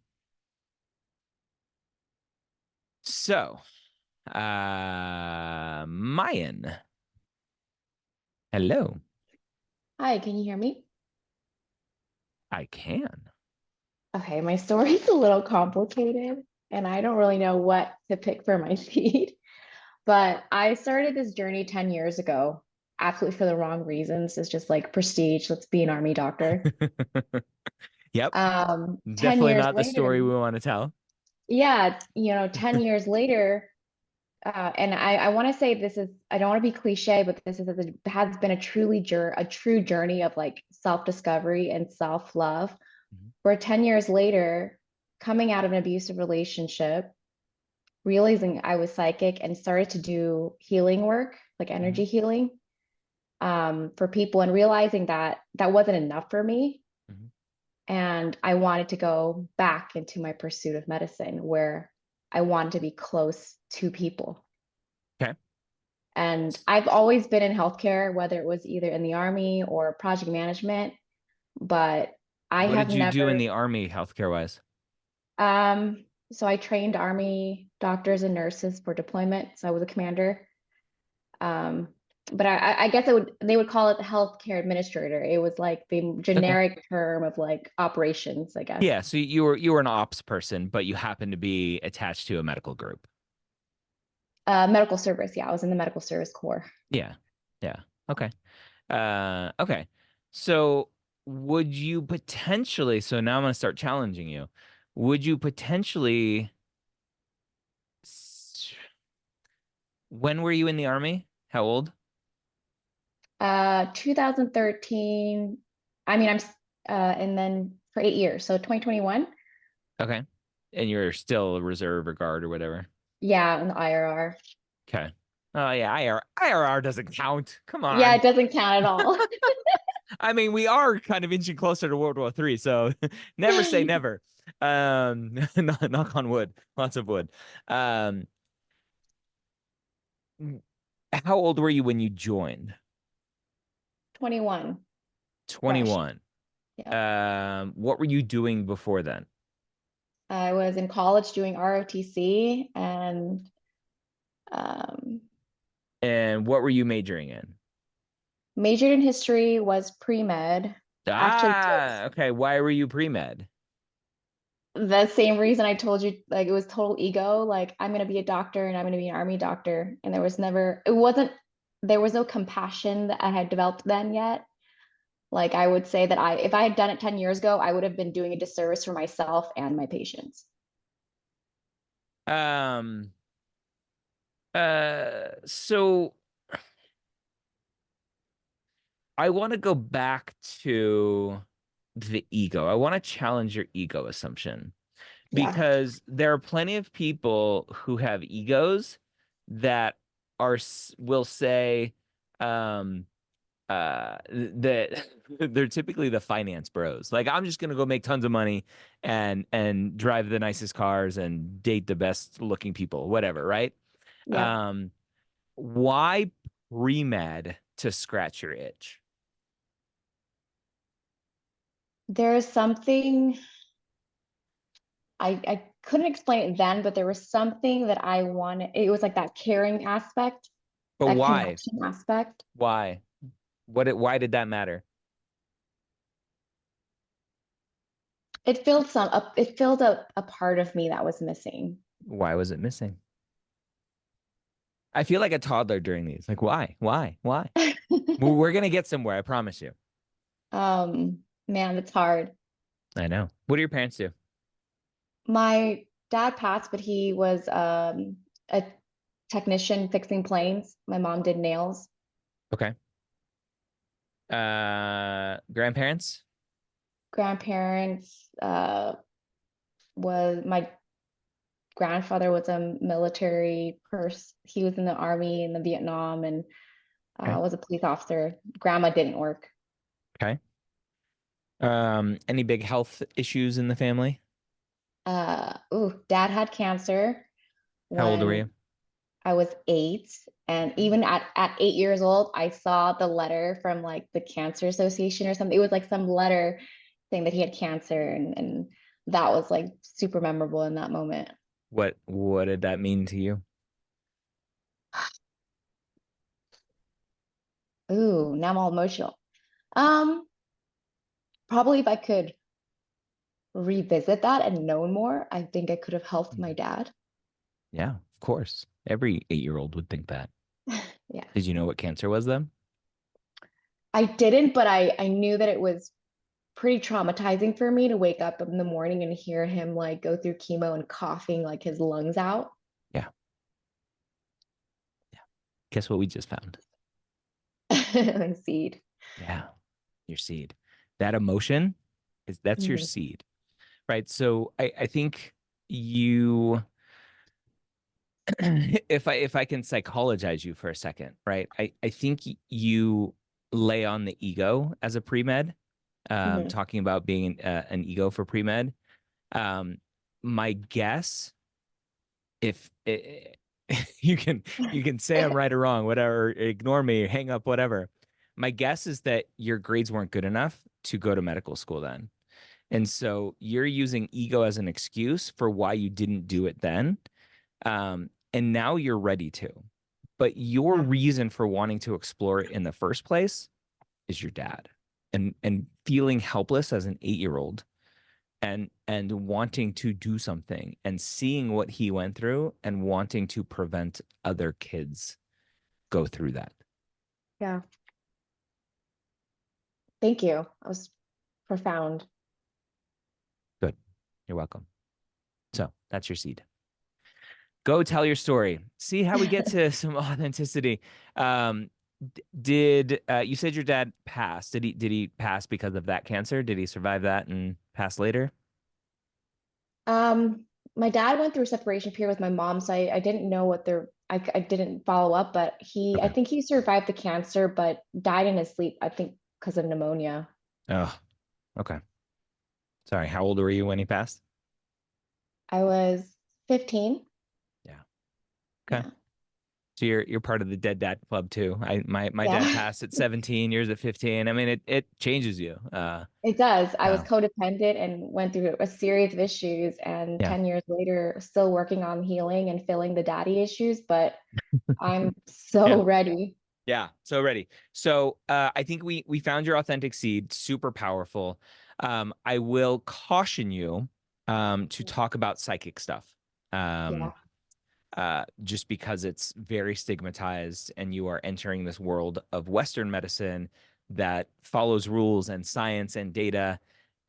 So, Mayan. Hello. Hi, can you hear me? I can. Okay, my story's a little complicated and I don't really know what to pick for my seed, but I started this journey 10 years ago, absolutely for the wrong reasons. It's just like prestige, let's be an army doctor. Yep. 10 Definitely years not the later, story we want to tell. yeah, 10 years later, and I want to say this is, I don't want to be cliche, but has been a true journey of like self-discovery and self-love. Mhm. Where 10 years later, coming out of an abusive relationship, realizing I was psychic and started to do healing work, like Mhm. energy healing, for people, and realizing that that wasn't enough for me. Mhm. And I wanted to go back into my pursuit of medicine, where I wanted to be close to people. Okay. And I've always been in healthcare, whether it was either in the army or project management, but I What have did you do in never, the army healthcare wise? so I trained army doctors and nurses for deployment. So I was a commander. Um, but I guess they would call it the healthcare administrator. It was like the Okay. generic term of like operations, I guess. Yeah, so you were an ops person, but you happened to be attached to a medical group. Medical service. Yeah, I was in the medical service corps. Yeah. Yeah. Okay. Okay. So would you potentially, so now I'm going to start challenging you. Would you potentially, s- when were you in the army? How old? 2013. I mean, and then for 8 years, so 2021. Okay. And you're still a reserve or guard or whatever. Yeah, in the IRR. Okay. Oh yeah, IRR doesn't count. Come Yeah, on. it doesn't count at all. I mean, we are kind of inching closer to World War III, so never say never. Knock on wood, lots of wood. Um, how old were you when you joined? 21, fresh. 21. Yeah. What were you doing before then? I was in college doing ROTC and um, And what were you majoring in? majored in history, was pre-med. Actually, Ah, okay. Why were you pre-med? the same reason I told you, like it was total ego. Like I'm gonna be a doctor and I'm gonna be an army doctor. And there was no compassion that I had developed then yet. Like I would say that if I had done it 10 years ago, I would have been doing a disservice for myself and my patients. Um, so I want to go back to the ego. I want to challenge your ego assumption Yeah. because there are plenty of people who have egos that will say um that they're typically the finance bros. Like I'm just gonna go make tons of money and drive the nicest cars and date the best looking people, whatever, right? Yeah. Um, why pre-med to scratch your itch? There is something I couldn't explain it then, but there was something that I wanted. It was like that caring aspect, But that why? connection aspect. Why? Why did that matter? It filled a part of me that was missing. Why was it missing? I feel like a toddler during these. Like, why? Why? Why? We're gonna get somewhere, I promise you. Man, it's hard. I know. What do your parents do? My dad passed, but he was a technician fixing planes. My mom did nails. Okay. Grandparents? Grandparents was my grandfather was a military person. He was in the army in the Vietnam and Okay. was a police officer. Grandma didn't work. Okay. Any big health issues in the family? Dad had cancer How old were when you? I was 8. And even at 8 years old, I saw the letter from like the Cancer Association or something. It was like some letter saying that he had cancer, and that was like super memorable in that moment. What did that mean to you? Ooh, now I'm all emotional. Um, Probably if I could revisit that and known more, I think I could have helped my dad. Yeah, of course. Every 8-year-old would think that. Yeah. Did you know what cancer was then? I didn't, but I knew that it was pretty traumatizing for me to wake up in the morning and hear him like go through chemo and coughing like his lungs out. Yeah. Yeah. Guess what we just found? My seed. Yeah. Your seed. That emotion that's your Mhm. seed. Right. So I think you if I can psychologize you for a second, right? I think you lay on the ego as a pre-med, Mhm. talking about being an ego for pre-med. Um, my guess if you can say I'm right or wrong, whatever, ignore me, hang up, whatever. My guess is that your grades weren't good enough to go to medical school then. And so you're using ego as an excuse for why you didn't do it then. And now you're ready to. But your Yeah. reason for wanting to explore it in the first place is your dad. And feeling helpless as an 8-year-old and wanting to do something and seeing what he went through and wanting to prevent other kids go through that. Yeah. Thank you. That was profound. Good. You're welcome. So that's your seed. Go tell your story. See how we get to some authenticity. Did you said your dad passed? Did he pass because of that cancer? Did he survive that and pass later? My dad went through a separation period with my mom, so I didn't know what I didn't follow up, but I Okay. think he survived the cancer, but died in his sleep, I think because of pneumonia. Oh, okay. Sorry. How old were you when he passed? I was 15. Yeah. Okay. Yeah. So you're part of the dead dad club too. My dad Yeah. passed at 17, years at 15. I mean, it changes you. It does. I was Uh, codependent and went through a series of issues, and yeah. 10 years later, still working on healing and filling the daddy issues, but I'm Yeah. so ready. Yeah. So ready. So I think we found your authentic seed, super powerful. I will caution you to talk about psychic stuff. Yeah. Um, just because it's very stigmatized and you are entering this world of Western medicine that follows rules and science and data.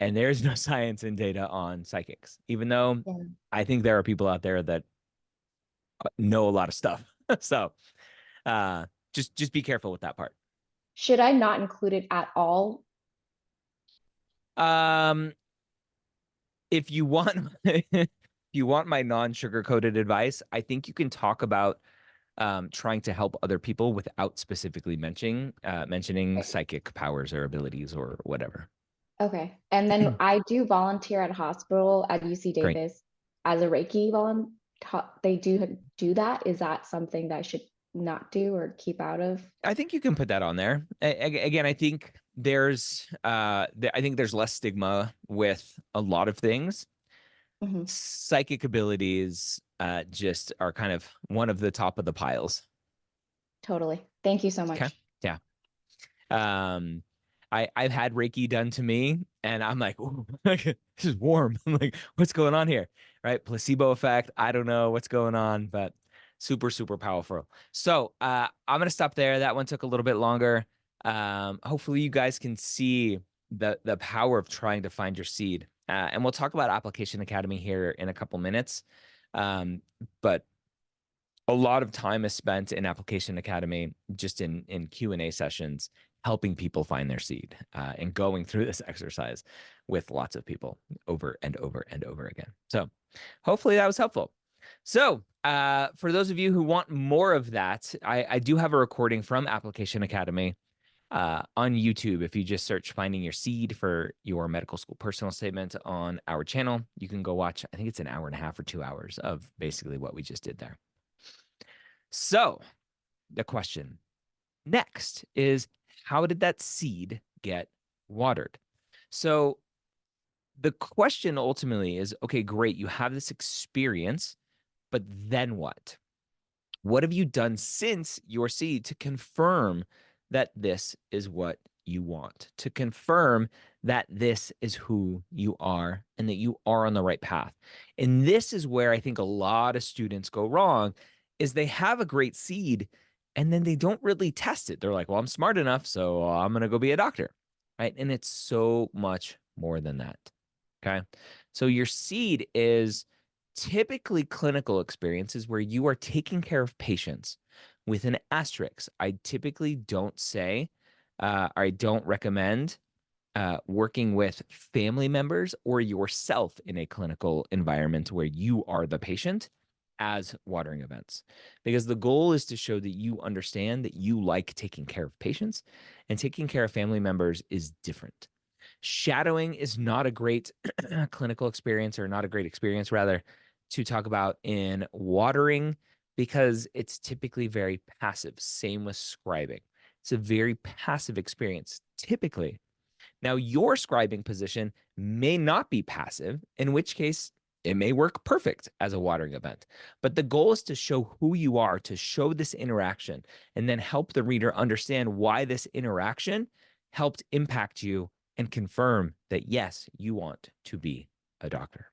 And there's no science and data on psychics, even though Yeah. I think there are people out there that know a lot of stuff. So uh, just be careful with that part. Should I not include it at all? Um, if you want, if you want my non-sugar coated advice, I think you can talk about trying to help other people without specifically mentioning psychic powers or abilities or whatever. Okay. And then I do volunteer at a hospital at UC Great. Davis as a Reiki volunteer. They do that. Is that something that I should not do or keep out of? I think you can put that on there. Again, I think I think there's less stigma with a lot of things. Mhm. Psychic abilities just are kind of one of the top of the piles. Totally. Thank you so Okay. much. Yeah. Um, I've had Reiki done to me, and I'm like, ooh, this is warm. I'm like, what's going on here? Right? Placebo effect. I don't know what's going on, but super, super powerful. So I'm gonna stop there. That one took a little bit longer. Hopefully you guys can see the power of trying to find your seed. And we'll talk about Application Academy here in a couple minutes. But a lot of time is spent in Application Academy, just in Q&A sessions, helping people find their seed and going through this exercise with lots of people over and over and over again. So hopefully that was helpful. So for those of you who want more of that, I do have a recording from Application Academy on YouTube. If you just search Finding Your Seed for your medical school personal statement on our channel, you can go watch, I think it's an hour and a half or 2 hours of basically what we just did there. So the question next is, how did that seed get watered? So the question ultimately is, okay, great, you have this experience, but then what? What have you done since your seed to confirm that this is what you want, to confirm that this is who you are and that you are on the right path? And this is where I think a lot of students go wrong, is they have a great seed and then they don't really test it. They're like, well, I'm smart enough, so I'm going to go be a doctor, right? And it's so much more than that. Okay. So your seed is typically clinical experiences where you are taking care of patients with an asterisk. I typically don't say, I don't recommend working with family members or yourself in a clinical environment where you are the patient as watering events, because the goal is to show that you understand that you like taking care of patients, and taking care of family members is different. Shadowing is not a great clinical experience, or not a great experience rather, to talk about in watering because it's typically very passive. Same with scribing. It's a very passive experience, typically. Now, your scribing position may not be passive, in which case it may work perfect as a watering event. But the goal is to show who you are, to show this interaction, and then help the reader understand why this interaction helped impact you and confirm that, yes, you want to be a doctor.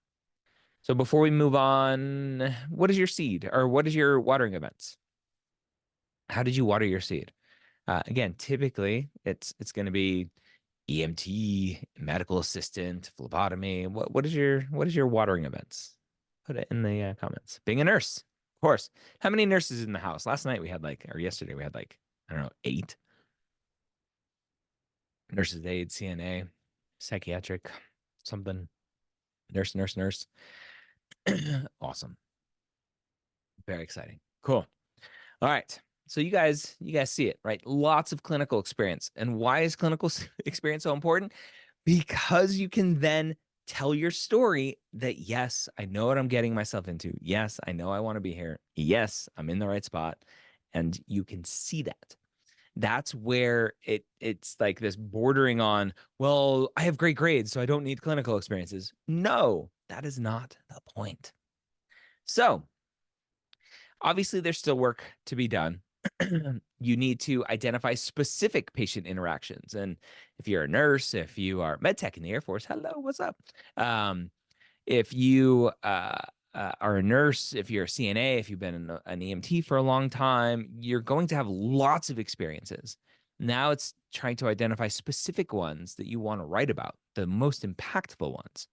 So before we move on, what is your seed or what is your watering events? How did you water your seed? Again, typically it's going to be EMT, medical assistant, phlebotomy. What is your watering events? Put it in the comments. Being a nurse, of course. How many nurses in the house? Last night we had or yesterday we had I don't know, 8 nurses aide, CNA, psychiatric, something, nurse. Awesome. Very exciting. Cool. All right. So you guys see it, right? Lots of clinical experience. And why is clinical experience so important? Because you can then tell your story that, yes, I know what I'm getting myself into. Yes, I know I want to be here. Yes, I'm in the right spot. And you can see that. That's where it's like this bordering on, well, I have great grades, so I don't need clinical experiences. No, that is not the point. So obviously, there's still work to be done. You need to identify specific patient interactions. And if you're a nurse, if you are med tech in the Air Force, hello, what's up? If you are a nurse, if you're a CNA, if you've been an EMT for a long time, you're going to have lots of experiences. Now it's trying to identify specific ones that you want to write about, the most impactful ones.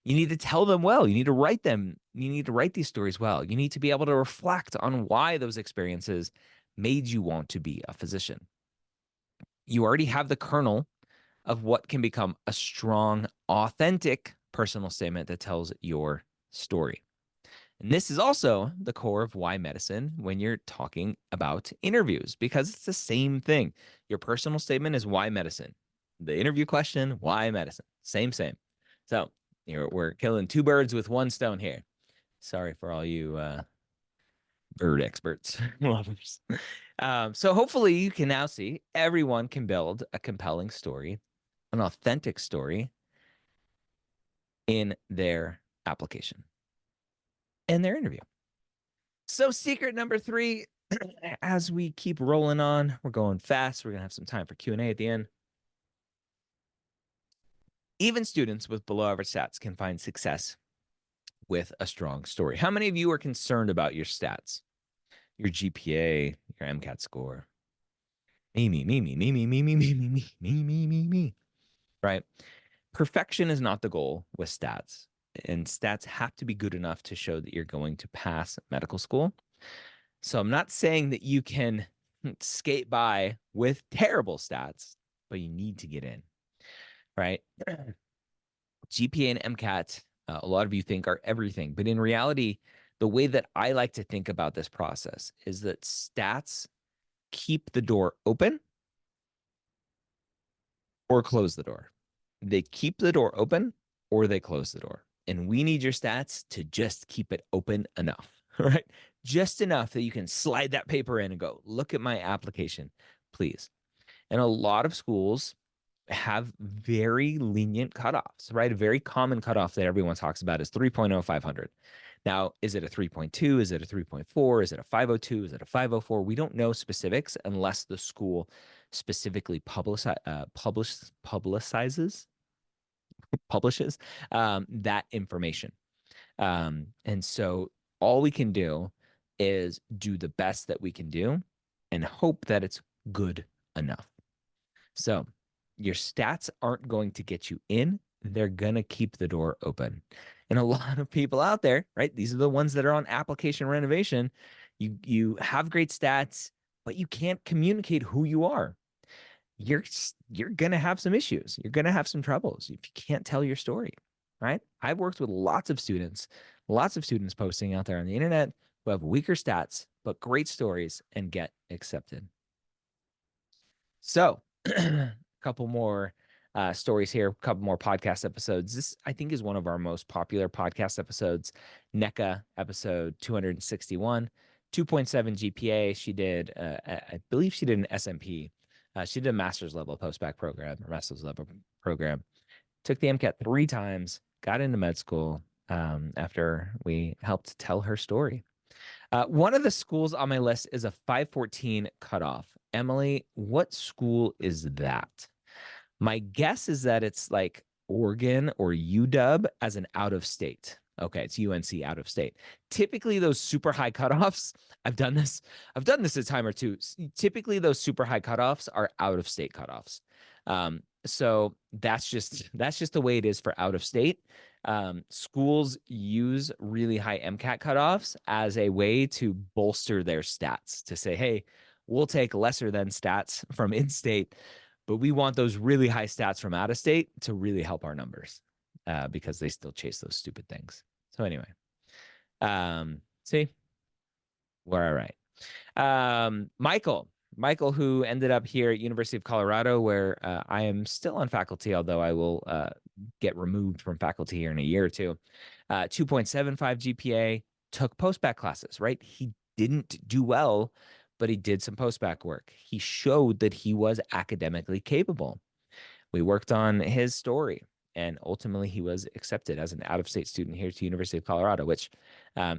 You need to tell them well. You need to write them. You need to write these stories well. You need to be able to reflect on why those experiences made you want to be a physician. You already have the kernel of what can become a strong, authentic personal statement that tells your story. And this is also the core of why medicine when you're talking about interviews, because it's the same thing. Your personal statement is why medicine. The interview question, why medicine? Same. So we're killing 2 birds with 1 stone here. Sorry for all you bird experts, lovers. So hopefully you can now see everyone can build a compelling story, an authentic story in their application and their interview. So secret number 3, as we keep rolling on, we're going fast. We're going to have some time for Q&A at the end. Even students with below average stats can find success with a strong story. How many of you are concerned about your stats? Your GPA, your MCAT score? Me. Right? Perfection is not the goal with stats. And stats have to be good enough to show that you're going to pass medical school. So I'm not saying that you can skate by with terrible stats, but you need to get in, right? GPA and MCAT, a lot of you think are everything, but in reality, the way that I like to think about this process is that stats keep the door open or close the door. They keep the door open or they close the door. And we need your stats to just keep it open enough, right? Just enough that you can slide that paper in and go, look at my application, please. And a lot of schools have very lenient cutoffs, right? A very common cutoff that everyone talks about is 3.0, 500. Now, is it a 3.2? Is it a 3.4? Is it a 502? Is it a 504? We don't know specifics unless the school specifically publishes that information. And so all we can do is do the best that we can do and hope that it's good enough. So your stats aren't going to get you in. They're going to keep the door open. And a lot of people out there, right? These are the ones that are on application renovation. You have great stats, but you can't communicate who you are. You're going to have some issues. You're going to have some troubles if you can't tell your story, right? I've worked with lots of students posting out there on the internet who have weaker stats, but great stories and get accepted. So a couple more stories here, a couple more podcast episodes. This, I think, is one of our most popular podcast episodes. NECA episode 261, 2.7 GPA. She did, I believe she did an SMP. She did a master's level post-bac program, or master's level program. Took the MCAT 3 times, got into med school after we helped tell her story. One of the schools on my list is a 514 cutoff. Emily, what school is that? My guess is that it's like Oregon or UW as an out of state. Okay, it's UNC out of state. Typically, those super high cutoffs, I've done this a time or two. Typically, those super high cutoffs are out of state cutoffs. So that's just the way it is for out of state. Schools use really high MCAT cutoffs as a way to bolster their stats, to say, hey, we'll take lesser than stats from in-state, but we want those really high stats from out of state to really help our numbers, because they still chase those stupid things. So anyway, see, we're all right. Michael, who ended up here at University of Colorado, where I am still on faculty, although I will get removed from faculty here in a year or two. 2.75 GPA, took post-bac classes, right? He didn't do well, but he did some post-bac work. He showed that he was academically capable. We worked on his story, and ultimately he was accepted as an out-of-state student here to University of Colorado, which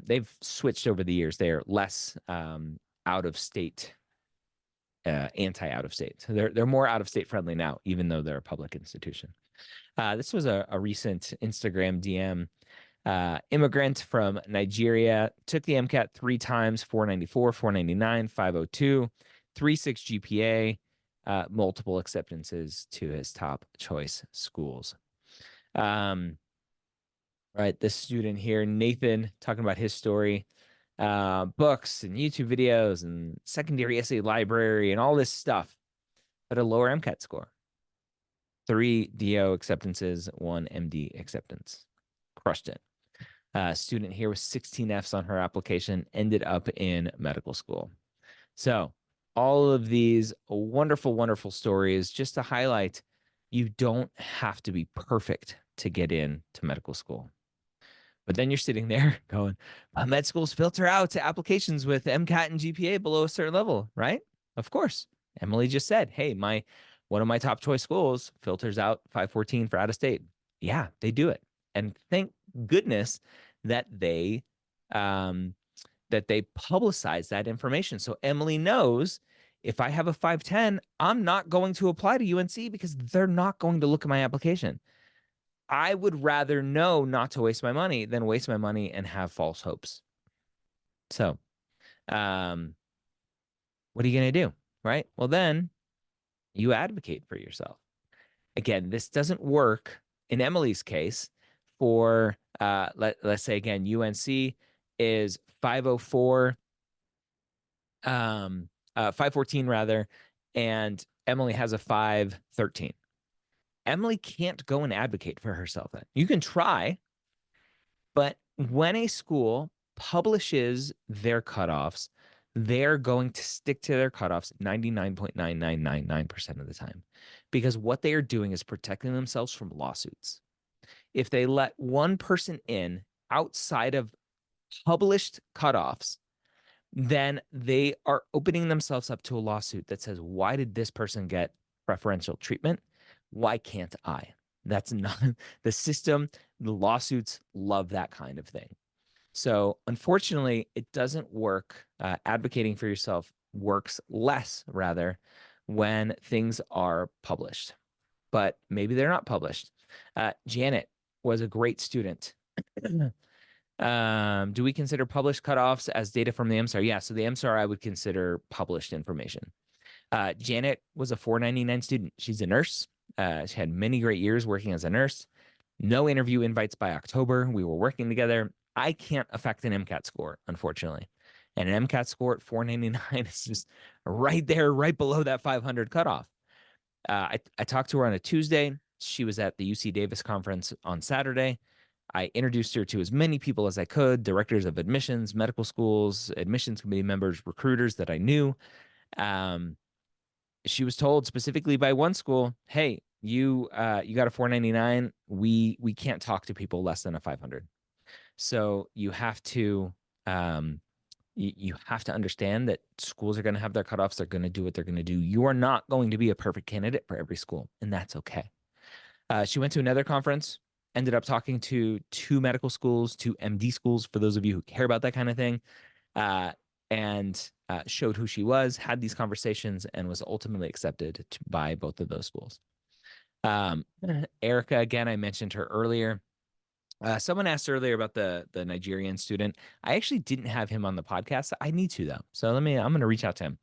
they've switched over the years. They're less out-of-state, anti-out-of-state. So they're more out-of-state friendly now, even though they're a public institution. This was a recent Instagram DM. Immigrant from Nigeria, took the MCAT 3 times, 494, 499, 502, 3.6 GPA, multiple acceptances to his top choice schools. Right, this student here, Nathan, talking about his story, books and YouTube videos and secondary essay library and all this stuff, but a lower MCAT score. 3 DO acceptances, 1 MD acceptance. Crushed it. Student here with 16 Fs on her application, ended up in medical school. So all of these wonderful, wonderful stories just to highlight you don't have to be perfect to get into medical school. But then you're sitting there going, med schools filter out to applications with MCAT and GPA below a certain level, right? Of course. Emily just said, hey, one of my top choice schools filters out 514 for out of state. Yeah, they do it. And thank goodness that they publicize that information. So Emily knows if I have a 510, I'm not going to apply to UNC because they're not going to look at my application. I would rather know not to waste my money than waste my money and have false hopes. So, what are you going to do? Right? Well, then you advocate for yourself. Again, this doesn't work in Emily's case for, let's say again, UNC is 504, 514 rather, and Emily has a 513. Emily can't go and advocate for herself then. You can try, but when a school publishes their cutoffs, they're going to stick to their cutoffs 99.9999% of the time, because what they are doing is protecting themselves from lawsuits. If they let one person in outside of published cutoffs, then they are opening themselves up to a lawsuit that says, why did this person get preferential treatment? Why can't I? That's not the system. The lawsuits love that kind of thing. So unfortunately, it doesn't work. Advocating for yourself works less, rather, when things are published. But maybe they're not published. Janet was a great student. Do we consider published cutoffs as data from the MSAR? Yeah, so the MSAR I would consider published information. Janet was a 499 student. She's a nurse. She had many great years working as a nurse. No interview invites by October. We were working together. I can't affect an MCAT score, unfortunately. And an MCAT score at 499 is just right there, right below that 500 cutoff. I talked to her on a Tuesday. She was at the UC Davis conference on Saturday. I introduced her to as many people as I could, directors of admissions, medical schools, admissions committee members, recruiters that I knew. she was told specifically by one school, hey, you got a 499. We can't talk to people less than a 500. So you have to you have to understand that schools are going to have their cutoffs. They're going to do what they're going to do. You are not going to be a perfect candidate for every school, and that's okay. She went to another conference, ended up talking to 2 medical schools, 2 MD schools, for those of you who care about that kind of thing, and showed who she was, had these conversations, and was ultimately accepted by both of those schools. Erica, again, I mentioned her earlier. Someone asked earlier about the Nigerian student. I actually didn't have him on the podcast. I need to though. So I'm going to reach out to him.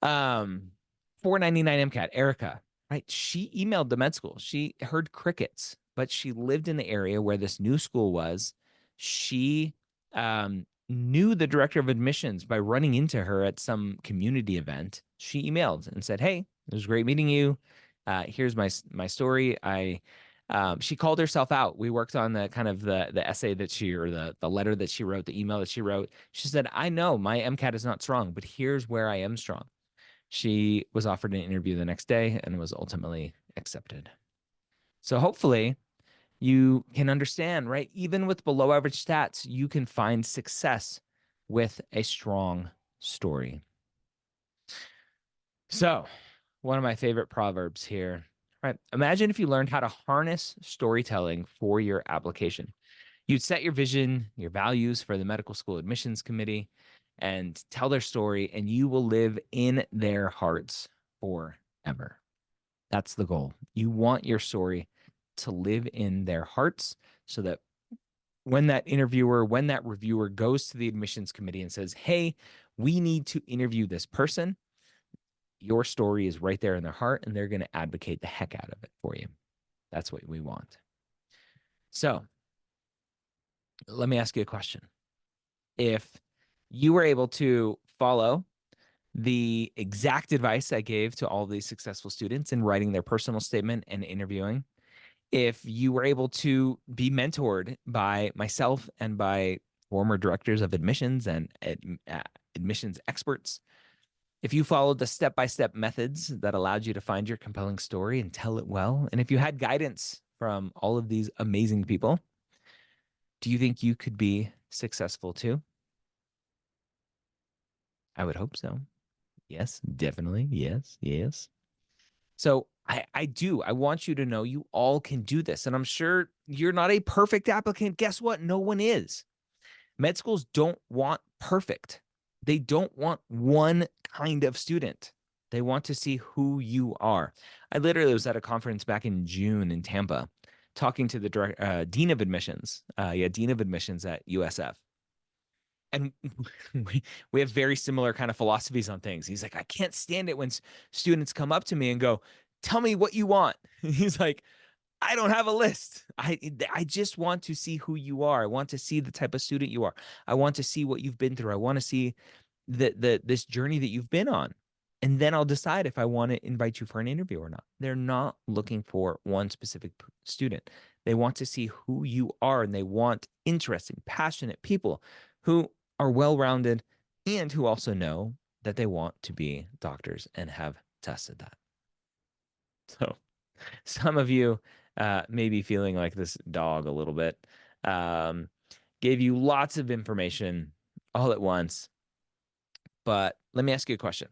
499 MCAT, Erica, right? She emailed the med school. She heard crickets, but she lived in the area where this new school was. She knew the director of admissions by running into her at some community event. She emailed and said, hey, it was great meeting you. Here's my story. She called herself out. We worked on the kind of the essay that she, or the letter that she wrote, the email that she wrote. She said, I know my MCAT is not strong, but here's where I am strong. She was offered an interview the next day and was ultimately accepted. So hopefully you can understand, right? Even with below average stats, you can find success with a strong story. So one of my favorite proverbs here, right? Imagine if you learned how to harness storytelling for your application. You'd set your vision, your values for the medical school admissions committee, and tell their story, and you will live in their hearts forever. That's the goal. You want your story to live in their hearts so that when that interviewer, when that reviewer goes to the admissions committee and says, hey, we need to interview this person, your story is right there in their heart, and they're going to advocate the heck out of it for you. That's what we want. So let me ask you a question. If you were able to follow the exact advice I gave to all these successful students in writing their personal statement and interviewing, if you were able to be mentored by myself and by former directors of admissions and admissions experts, if you followed the step-by-step methods that allowed you to find your compelling story and tell it well, and if you had guidance from all of these amazing people, do you think you could be successful too? I would hope so. Yes, definitely. Yes, yes. So I do. I want you to know you all can do this. And I'm sure you're not a perfect applicant. Guess what? No one is. Med schools don't want perfect. They don't want one kind of student. They want to see who you are. I literally was at a conference back in June in Tampa talking to the dean of admissions. Dean of admissions at USF. And we have very similar kind of philosophies on things. He's like, I can't stand it when students come up to me and go, tell me what you want. He's like, I don't have a list. I just want to see who you are. I want to see the type of student you are. I want to see what you've been through. I want to see this journey that you've been on. And then I'll decide if I want to invite you for an interview or not. They're not looking for one specific student. They want to see who you are, and they want interesting, passionate people who are well-rounded and who also know that they want to be doctors and have tested that. So some of you may be feeling like this dog a little bit. Gave you lots of information all at once. But let me ask you a question.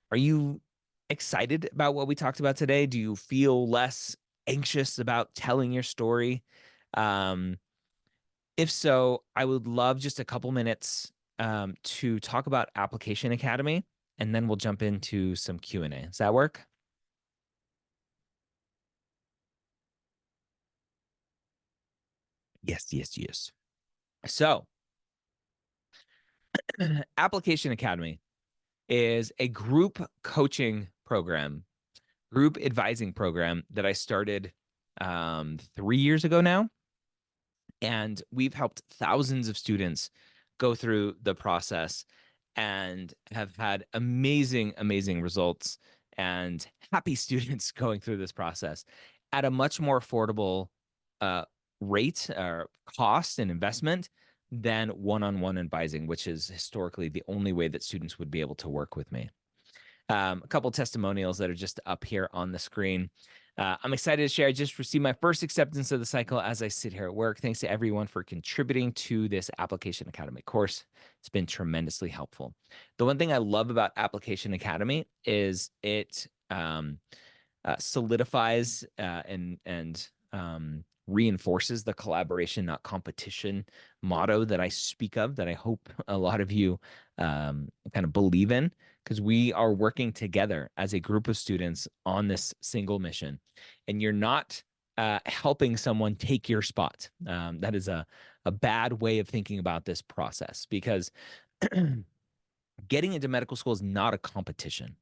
Are you excited about what we talked about today? Do you feel less anxious about telling your story? If so, I would love just a couple minutes to talk about Application Academy, and then we'll jump into some Q&A. Does that work? Yes, yes, yes. So, Application Academy is a group coaching program, group advising program that I started 3 years ago now. And we've helped thousands of students go through the process and have had amazing, amazing results and happy students going through this process at a much more affordable rate or cost and investment than one-on-one advising, which is historically the only way that students would be able to work with me. A couple testimonials that are just up here on the screen. I'm excited to share. I just received my first acceptance of the cycle as I sit here at work. Thanks to everyone for contributing to this Application Academy course. It's been tremendously helpful. The one thing I love about Application Academy is it solidifies and reinforces the collaboration, not competition motto that I speak of, that I hope a lot of you kind of believe in, because we are working together as a group of students on this single mission. And you're not helping someone take your spot. That is a bad way of thinking about this process, because getting into medical school is not a competition,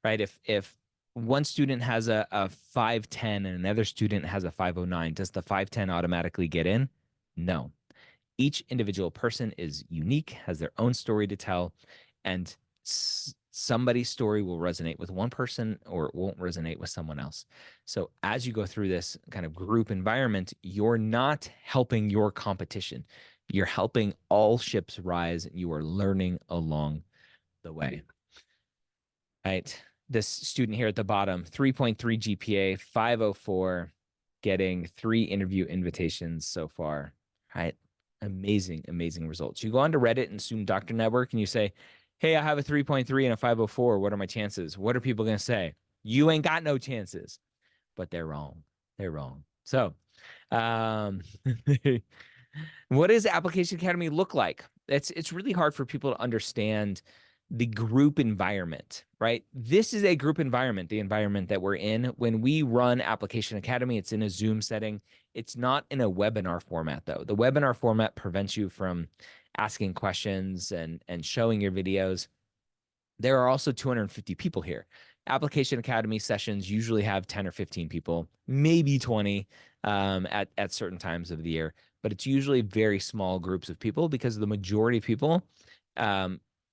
right? If one student has a 510 and another student has a 509, does the 510 automatically get in? No. Each individual person is unique, has their own story to tell, and somebody's story will resonate with one person or it won't resonate with someone else. So as you go through this kind of group environment, you're not helping your competition. You're helping all ships rise. You are learning along the way. Right. This student here at the bottom, 3.3 GPA, 504, getting 3 interview invitations so far. Right. Amazing, amazing results. You go onto Reddit and Student Doctor Network and you say, hey, I have a 3.3 and a 504. What are my chances? What are people going to say? You ain't got no chances. But they're wrong. They're wrong. So what does Application Academy look like? It's really hard for people to understand the group environment, right? This is a group environment, the environment that we're in. When we run Application Academy, it's in a Zoom setting. It's not in a webinar format, though. The webinar format prevents you from asking questions and showing your videos. There are also 250 people here. Application Academy sessions usually have 10 or 15 people, maybe 20 at certain times of the year, but it's usually very small groups of people because the majority of people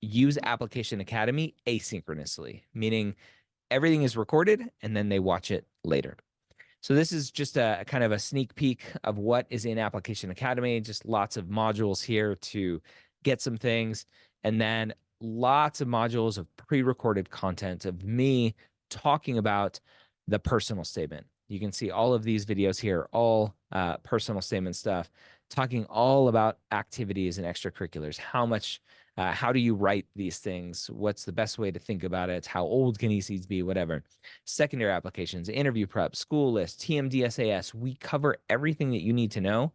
use Application Academy asynchronously, meaning everything is recorded and then they watch it later. So this is just a kind of a sneak peek of what is in Application Academy, just lots of modules here to get some things, and then lots of modules of pre-recorded content of me talking about the personal statement. You can see all of these videos here, all personal statement stuff, talking all about activities and extracurriculars. How do you write these things? What's the best way to think about it? How old can ECs be? Whatever. Secondary applications, interview prep, school list, TMDSAS. We cover everything that you need to know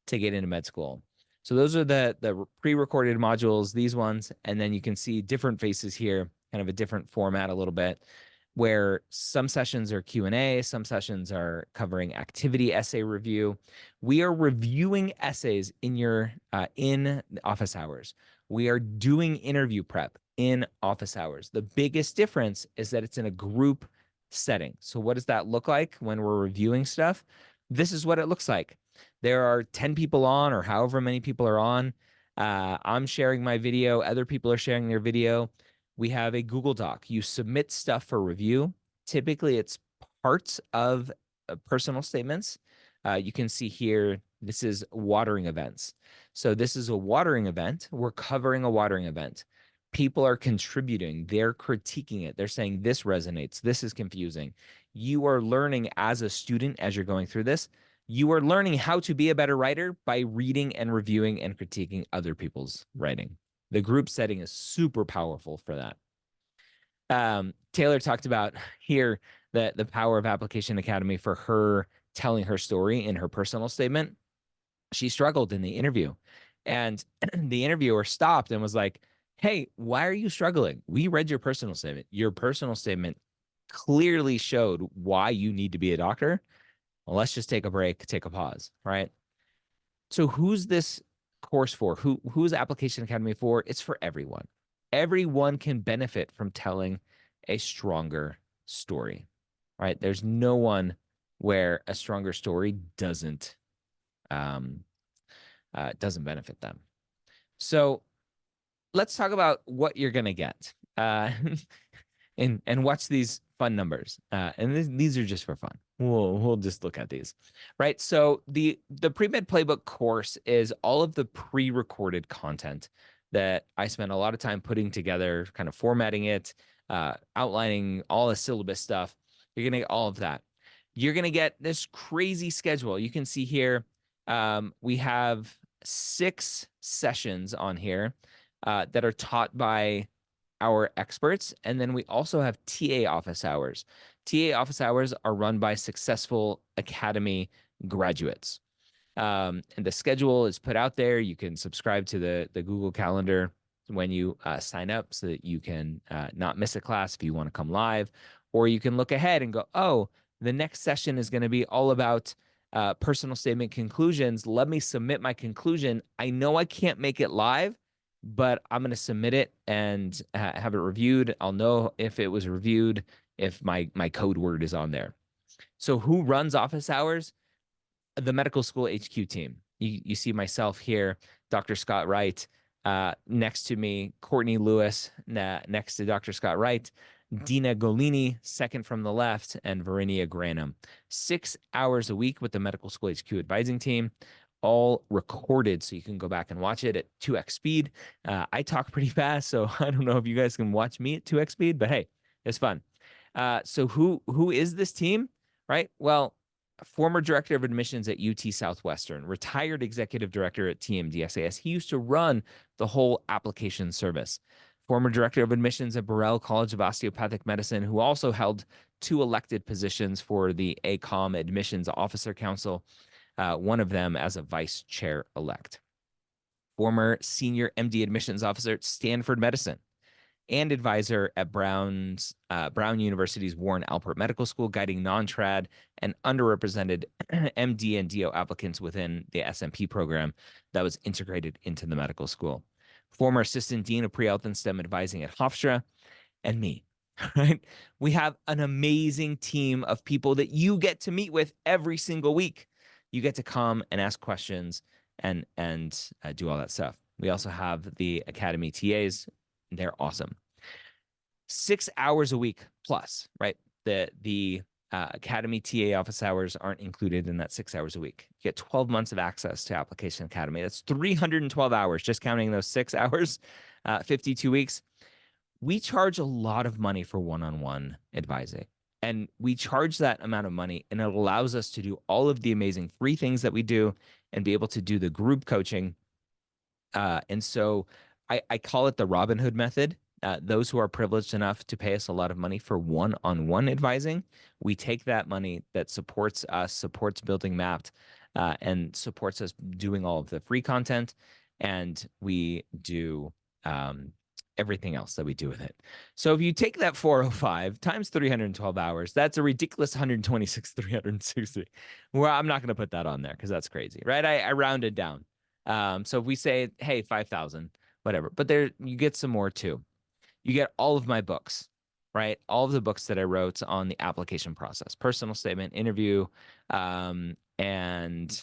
to get into med school. So those are the pre-recorded modules, these ones, and then you can see different faces here, kind of a different format a little bit, where some sessions are Q&A, some sessions are covering activity essay review. We are reviewing essays in your in office hours. We are doing interview prep in office hours. The biggest difference is that it's in a group setting. So what does that look like when we're reviewing stuff? This is what it looks like. There are 10 people on, or however many people are on. I'm sharing my video. Other people are sharing their video. We have a Google Doc. You submit stuff for review. Typically, it's parts of personal statements. You can see here, this is watering events. So this is a watering event. We're covering a watering event. People are contributing. They're critiquing it. They're saying this resonates. This is confusing. You are learning as a student, as you're going through this, you are learning how to be a better writer by reading and reviewing and critiquing other people's writing. The group setting is super powerful for that. Taylor talked about here the power of Application Academy for her telling her story in her personal statement. She struggled in the interview, and the interviewer stopped and was like, hey, why are you struggling? We read your personal statement. Your personal statement clearly showed why you need to be a doctor. Well, let's just take a break, take a pause, right? So who's this course for? Who's Application Academy for? It's for everyone. Everyone can benefit from telling a stronger story, right? There's no one where a stronger story doesn't benefit them. So let's talk about what you're gonna get, and watch these fun numbers. And these are just for fun. We'll just look at these, right? So the pre-med playbook course is all of the pre-recorded content that I spent a lot of time putting together, kind of formatting it, outlining all the syllabus stuff. You're going to get all of that. You're going to get this crazy schedule. You can see here, we have 6 sessions on here that are taught by our experts. And then we also have TA office hours. TA office hours are run by successful academy graduates. And the schedule is put out there. You can subscribe to the Google Calendar when you sign up so that you can not miss a class if you want to come live, or you can look ahead and go, oh, the next session is going to be all about personal statement conclusions. Let me submit my conclusion. I know I can't make it live, but I'm going to submit it and have it reviewed. I'll know if it was reviewed if my code word is on there. So who runs office hours? The medical school HQ team. You see myself here, Dr. Scott Wright, next to me, Courtney Lewis, next to Dr. Scott Wright, Dina Golini, second from the left, and Verinia Granum. 6 hours a week with the medical school HQ advising team, all recorded so you can go back and watch it at 2x speed. I talk pretty fast, so I don't know if you guys can watch me at 2x speed, but hey, it's fun. So who is this team, right? Well, former director of admissions at UT Southwestern, retired executive director at TMDSAS. He used to run the whole application service. Former director of admissions at Burrell College of Osteopathic Medicine, who also held 2 elected positions for the ACOM Admissions Officer Council, one of them as a vice chair elect. Former senior MD admissions officer at Stanford Medicine, and advisor at Brown University's Warren Alpert Medical School, guiding non-trad and underrepresented MD and DO applicants within the SMP program that was integrated into the medical school. Former assistant dean of pre-health and STEM advising at Hofstra, and me, right? We have an amazing team of people that you get to meet with every single week. You get to come and ask questions and do all that stuff. We also have the Academy TAs. They're awesome. 6 hours a week plus, right? The Academy TA office hours aren't included in that 6 hours a week. You get 12 months of access to Application Academy. That's 312 hours, just counting those 6 hours, 52 weeks. We charge a lot of money for one-on-one advising. And we charge that amount of money, and it allows us to do all of the amazing free things that we do and be able to do the group coaching. And so I call it the Robin Hood method. Those who are privileged enough to pay us a lot of money for one-on-one advising, we take that money that supports us, supports Building Mapped, and supports us doing all of the free content, and we do everything else that we do with it. So if you take that 405 times 312 hours, that's a ridiculous 126,360. Well, I'm not going to put that on there because that's crazy, right? I rounded down. So if we say, hey, 5,000, whatever, but there you get some more too. You get all of my books, right? All of the books that I wrote on the application process, personal statement, interview, and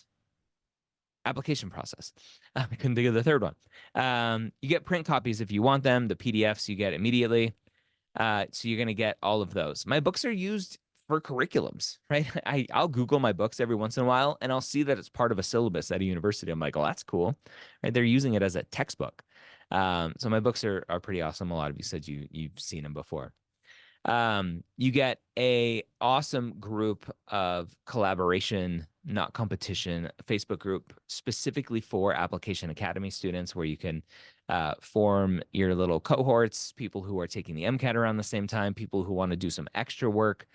application process. I couldn't think of the third one. You get print copies if you want them. The PDFs you get immediately. So you're going to get all of those. My books are used for curriculums, right? I'll Google my books every once in a while, and I'll see that it's part of a syllabus at a university. I'm like, oh, that's cool. Right? They're using it as a textbook. So my books are pretty awesome. A lot of you said you've seen them before. You get a awesome group of collaboration, not competition, Facebook group specifically for Application Academy students, where you can form your little cohorts, people who are taking the MCAT around the same time, people who want to do some extra work,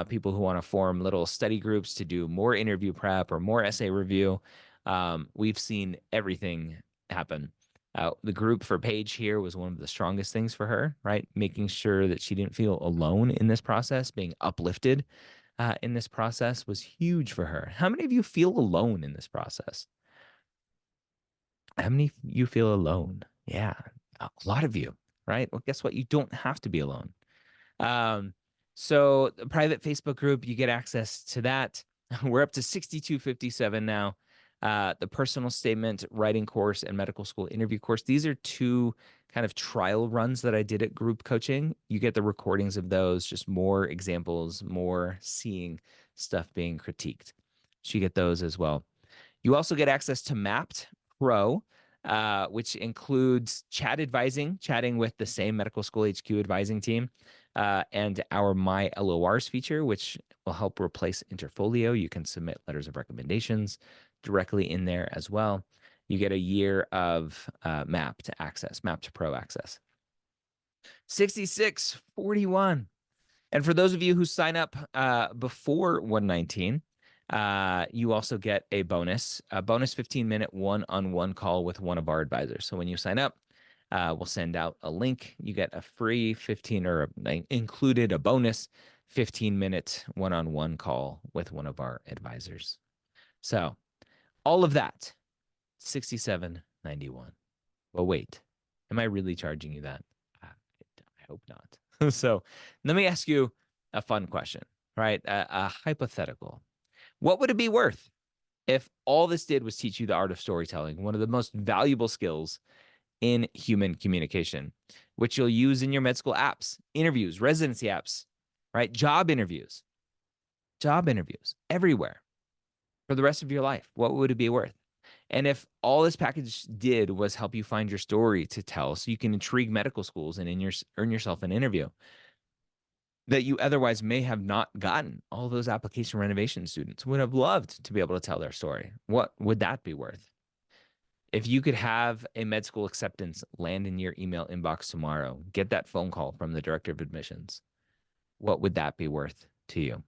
people who want to form little study groups to do more interview prep or more essay review. We've seen everything happen. The group for Paige here was one of the strongest things for her, right? Making sure that she didn't feel alone in this process, being uplifted in this process was huge for her. How many of you feel alone in this process? How many of you feel alone? Yeah, a lot of you, right? Well, guess what? You don't have to be alone. So the private Facebook group, you get access to that. We're up to 6257 now. The personal statement writing course and medical school interview course. These are 2 kind of trial runs that I did at group coaching. You get the recordings of those, just more examples, more seeing stuff being critiqued. So you get those as well. You also get access to Mapped Pro. which includes chatting with the same medical school HQ advising team, and our My LORs feature, which will help replace Interfolio. You can submit letters of recommendations directly in there as well. You get a year of MAP to Pro access. 6641. And for those of you who sign up before 119, you also get a bonus 15-minute one-on-one call with one of our advisors. So when you sign up, we'll send out a link. You get a free 15 or included a bonus 15-minute one-on-one call with one of our advisors. So all of that, $67.91. Well, wait, am I really charging you that? I hope not. So let me ask you a fun question, right? A hypothetical. What would it be worth if all this did was teach you the art of storytelling, one of the most valuable skills in human communication, which you'll use in your med school apps, interviews, residency apps, right? Job interviews everywhere for the rest of your life? What would it be worth? And if all this package did was help you find your story to tell so you can intrigue medical schools and earn yourself an interview that you otherwise may have not gotten, all those application renovation students would have loved to be able to tell their story. What would that be worth? If you could have a med school acceptance land in your email inbox tomorrow, get that phone call from the director of admissions, what would that be worth to you?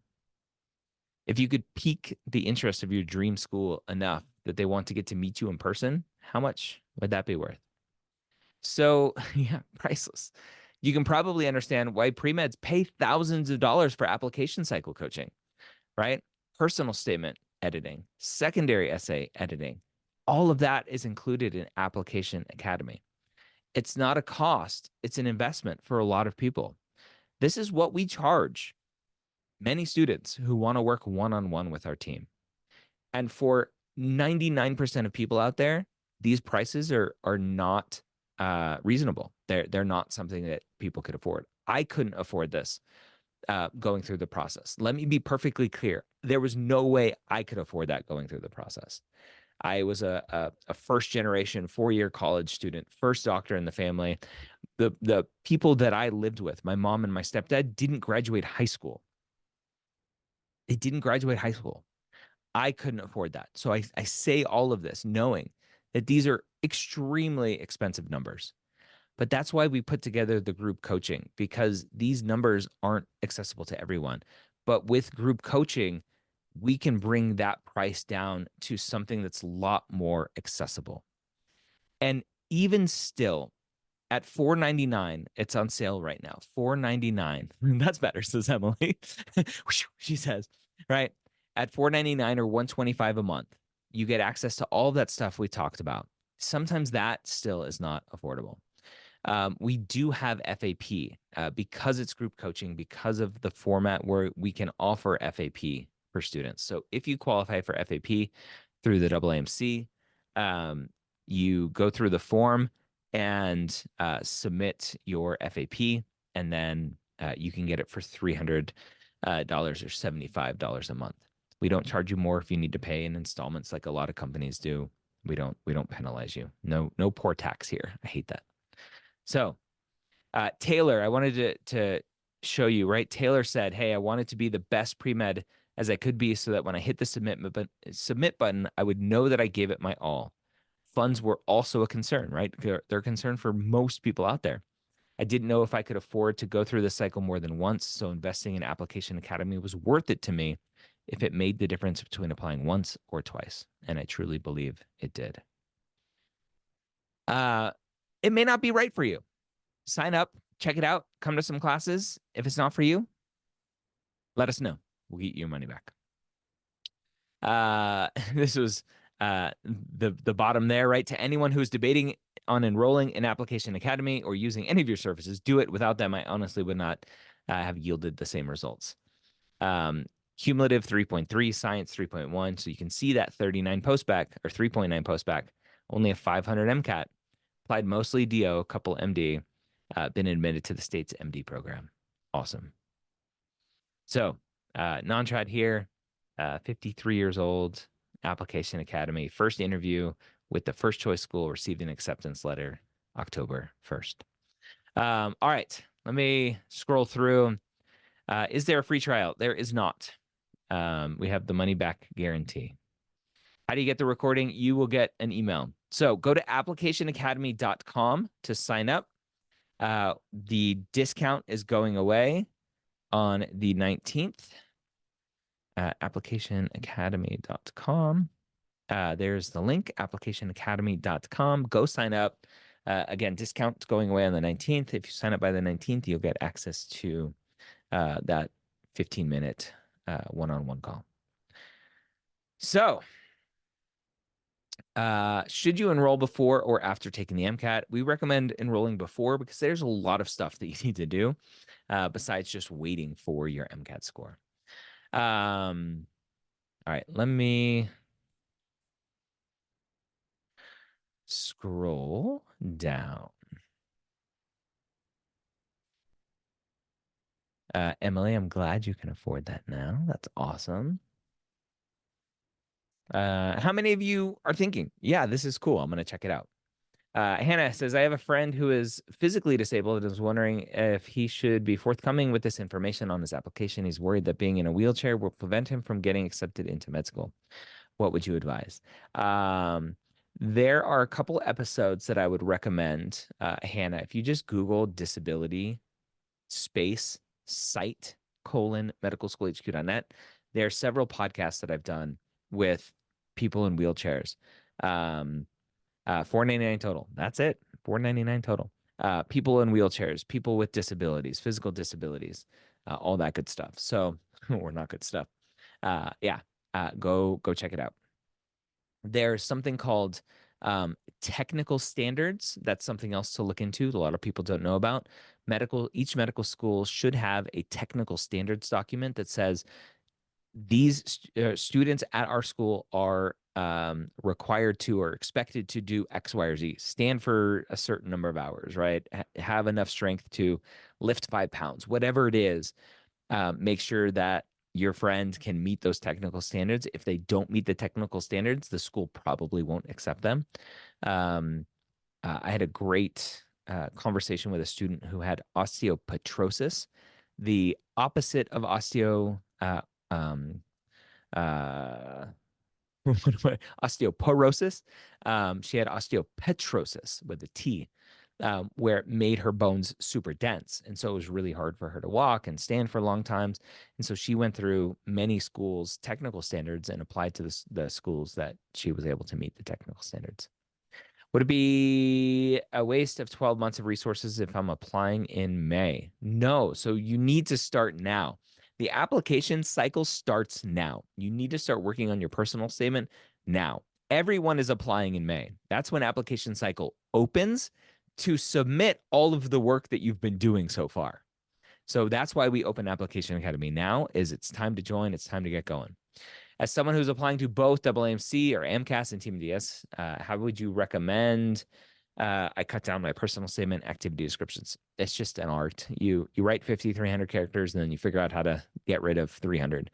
If you could pique the interest of your dream school enough that they want to get to meet you in person, how much would that be worth? So, yeah, priceless. You can probably understand why pre-meds pay thousands of dollars for application cycle coaching, right? Personal statement editing, secondary essay editing, all of that is included in Application Academy. It's not a cost, it's an investment for a lot of people. This is what we charge many students who want to work one-on-one with our team. And for 99% of people out there, these prices are not reasonable. They're not something that people could afford. I couldn't afford this going through the process. Let me be perfectly clear. There was no way I could afford that going through the process. I was a first generation 4-year college student, first doctor in the family. The people that I lived with, my mom and my stepdad, didn't graduate high school. They didn't graduate high school. I couldn't afford that. So I say all of this knowing that these are extremely expensive numbers. But that's why we put together the group coaching, because these numbers aren't accessible to everyone. But with group coaching, we can bring that price down to something that's a lot more accessible. And even still, at $4.99, it's on sale right now. $4.99. That's better, says Emily. She says, right? At $4.99 or $125 a month, you get access to all of that stuff we talked about. Sometimes that still is not affordable. We do have FAP because it's group coaching, because of the format where we can offer FAP for students. So if you qualify for FAP through the AAMC, you go through the form and submit your FAP, and then you can get it for $300 or $75 a month. We don't charge you more if you need to pay in installments like a lot of companies do. We don't penalize you. No poor tax here. I hate that. So Taylor, I wanted to show you, right? Taylor said, hey, I wanted to be the best pre-med as I could be so that when I hit the submit button, I would know that I gave it my all. Funds were also a concern, right? They're a concern for most people out there. I didn't know if I could afford to go through this cycle more than once, so investing in Application Academy was worth it to me if it made the difference between applying once or twice, and I truly believe it did. It may not be right for you. Sign up, check it out, come to some classes. If it's not for you, let us know. We'll get your money back. This was the bottom there, right? To anyone who's debating on enrolling in Application Academy or using any of your services, do it. Without them, I honestly would not have yielded the same results. Cumulative 3.3, science 3.1. So you can see that 39 postback or 3.9 postback, only a 500 MCAT, applied mostly DO, a couple MD, been admitted to the state's MD program. Awesome. So non-trad here, 53 years old, Application Academy, first interview with the first choice school receiving an acceptance letter October 1st. All right, let me scroll through. Is there a free trial? There is not. We have the money back guarantee. How do you get the recording? You will get an email. So go to applicationacademy.com to sign up. The discount is going away on the 19th. Applicationacademy.com. There's the link, applicationacademy.com. Go sign up. Again, discount's going away on the 19th. If you sign up by the 19th, you'll get access to that 15-minute one-on-one call. So, should you enroll before or after taking the MCAT? We recommend enrolling before because there's a lot of stuff that you need to do besides just waiting for your MCAT score. All right, let me scroll down. Emily, I'm glad you can afford that now. That's awesome. How many of you are thinking, yeah, this is cool, I'm going to check it out? Hannah says, I have a friend who is physically disabled and is wondering if he should be forthcoming with this information on his application. He's worried that being in a wheelchair will prevent him from getting accepted into med school. What would you advise? There are a couple episodes that I would recommend, Hannah. If you just Google disability space site medicalschoolhq.net, there are several podcasts that I've done with people in wheelchairs. $4.99 total. That's it. $4.99 total. People in wheelchairs, people with disabilities, physical disabilities, all that good stuff. So, or not good stuff. Yeah. Go check it out. There's something called technical standards. That's something else to look into. A lot of people don't know about. Each medical school should have a technical standards document that says these students at our school are required to or expected to do X, Y, or Z, stand for a certain number of hours, right? Have enough strength to lift 5 pounds, whatever it is. Make sure that your friend can meet those technical standards. If they don't meet the technical standards, the school probably won't accept them. I had a great conversation with a student who had osteopetrosis, the opposite of osteoporosis. She had osteopetrosis with a T, where it made her bones super dense. And so it was really hard for her to walk and stand for long times. And so she went through many schools' technical standards and applied to the schools that she was able to meet the technical standards. Would it be a waste of 12 months of resources if I'm applying in May? No. So you need to start now. The application cycle starts now. You need to start working on your personal statement now. Everyone is applying in May. That's when application cycle opens to submit all of the work that you've been doing so far. So that's why we open Application Academy now, is it's time to join. It's time to get going. As someone who's applying to both AAMC or AMCAS and Team DS, how would you recommend I cut down my personal statement activity descriptions? It's just an art. You write 5,300 characters and then you figure out how to get rid of 300.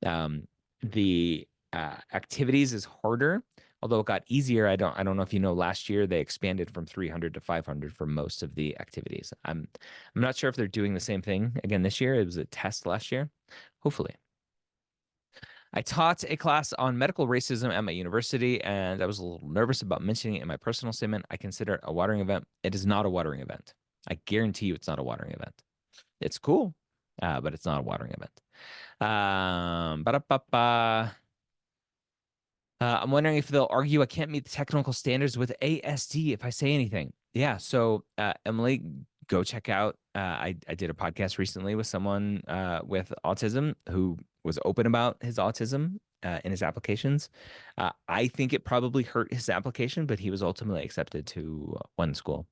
The activities is harder, although it got easier. I don't know if you know, last year they expanded from 300 to 500 for most of the activities. I'm not sure if they're doing the same thing again this year. It was a test last year. Hopefully. I taught a class on medical racism at my university, and I was a little nervous about mentioning it in my personal statement. I consider it a watering event. It is not a watering event. I guarantee you it's not a watering event. It's cool, but it's not a watering event. I'm wondering if they'll argue I can't meet the technical standards with ASD if I say anything. Yeah, so Emily, go check out. I did a podcast recently with someone with autism who was open about his autism in his applications. I think it probably hurt his application, but he was ultimately accepted to one school.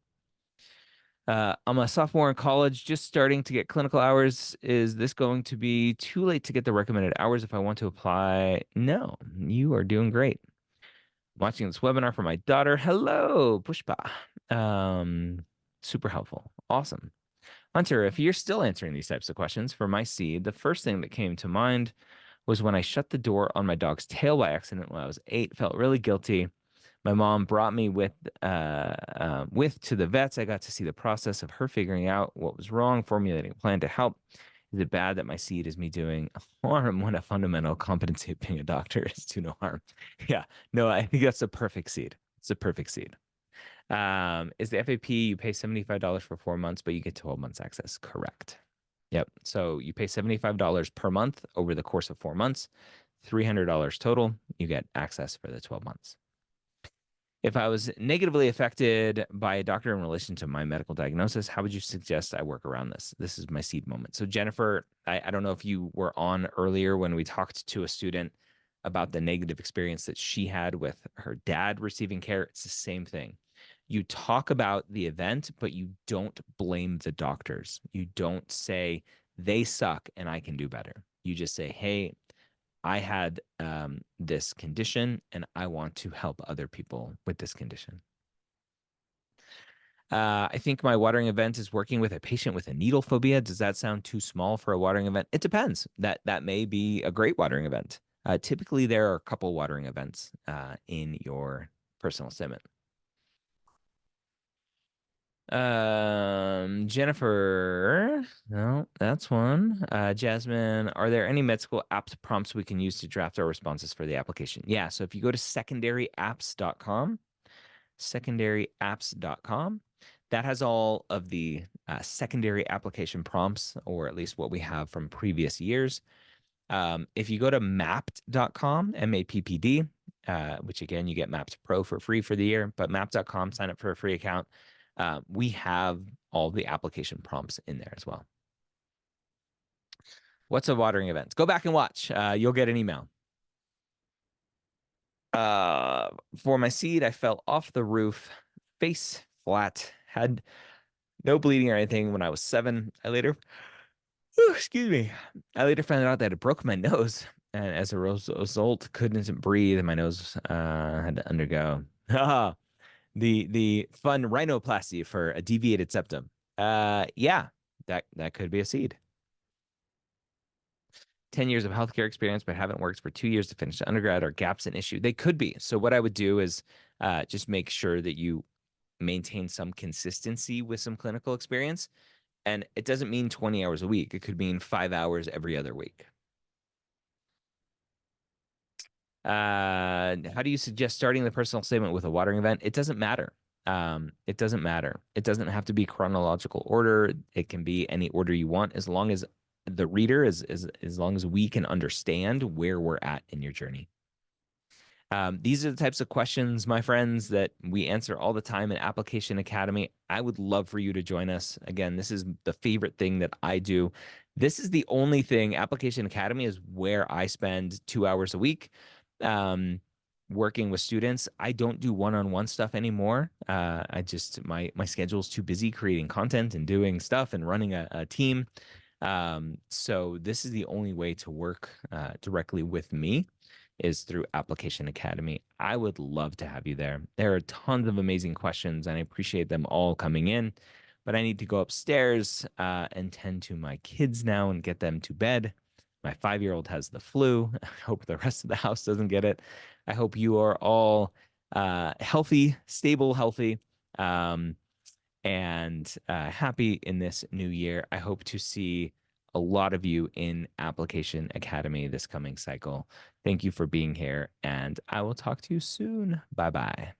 I'm a sophomore in college, just starting to get clinical hours. Is this going to be too late to get the recommended hours if I want to apply? No, you are doing great. I'm watching this webinar for my daughter. Hello, Pushpa. Super helpful. Awesome. Hunter, if you're still answering these types of questions for my seed, the first thing that came to mind was when I shut the door on my dog's tail by accident when I was 8, felt really guilty. My mom brought me with to the vets. I got to see the process of her figuring out what was wrong, formulating a plan to help. Is it bad that my seed is me doing harm when a fundamental competency of being a doctor is do no harm? Yeah, no, I think that's a perfect seed. It's a perfect seed. Is the FAP you pay $75 for 4 months, but you get 12 months access? Correct. Yep. So you pay $75 per month over the course of 4 months, $300 total. You get access for the 12 months. If I was negatively affected by a doctor in relation to my medical diagnosis, how would you suggest I work around this? This is my seed moment. So, Jennifer, I don't know if you were on earlier when we talked to a student about the negative experience that she had with her dad receiving care. It's the same thing. You talk about the event, but you don't blame the doctors. You don't say they suck and I can do better. You just say, hey, I had this condition and I want to help other people with this condition. I think my watering event is working with a patient with a needle phobia. Does that sound too small for a watering event? It depends. That may be a great watering event. Typically, there are a couple watering events in your personal statement. Jennifer, no, that's one. Jasmine, are there any med school apps prompts we can use to draft our responses for the application? Yeah, so if you go to secondaryapps.com, secondaryapps.com, that has all of the secondary application prompts, or at least what we have from previous years. If you go to mappd.com, M-A-P-P-D, which again, you get Mappd Pro for free for the year, but mappd.com, sign up for a free account. We have all the application prompts in there as well. What's a watering event? Go back and watch. You'll get an email. For my seed, I fell off the roof, face flat, had no bleeding or anything when I was 7. Excuse me. I later found out that it broke my nose, and as a result, couldn't breathe, and my nose had to undergo the fun rhinoplasty for a deviated septum. Yeah, that could be a seed. 10 years of healthcare experience, but haven't worked for 2 years to finish the undergrad. Are gaps an issue? They could be. So what I would do is just make sure that you maintain some consistency with some clinical experience. And it doesn't mean 20 hours a week. It could mean 5 hours every other week. How do you suggest starting the personal statement with a watering event? It doesn't matter. It doesn't matter. It doesn't have to be chronological order. It can be any order you want, as long as the reader as long as we can understand where we're at in your journey. These are the types of questions, my friends, that we answer all the time in Application Academy. I would love for you to join us. Again, this is the favorite thing that I do. This is the only thing. Application Academy is where I spend 2 hours a week working with students. I don't do one-on-one stuff anymore. I just my schedule is too busy creating content and doing stuff and running a team. So this is the only way to work directly with me, is through Application Academy. I would love to have you there. There are tons of amazing questions, and I appreciate them all coming in. But I need to go upstairs and tend to my kids now and get them to bed. My 5-year-old has the flu. I hope the rest of the house doesn't get it. I hope you are all healthy, stable, healthy, and happy in this new year. I hope to see a lot of you in Application Academy this coming cycle. Thank you for being here, and I will talk to you soon. Bye-bye.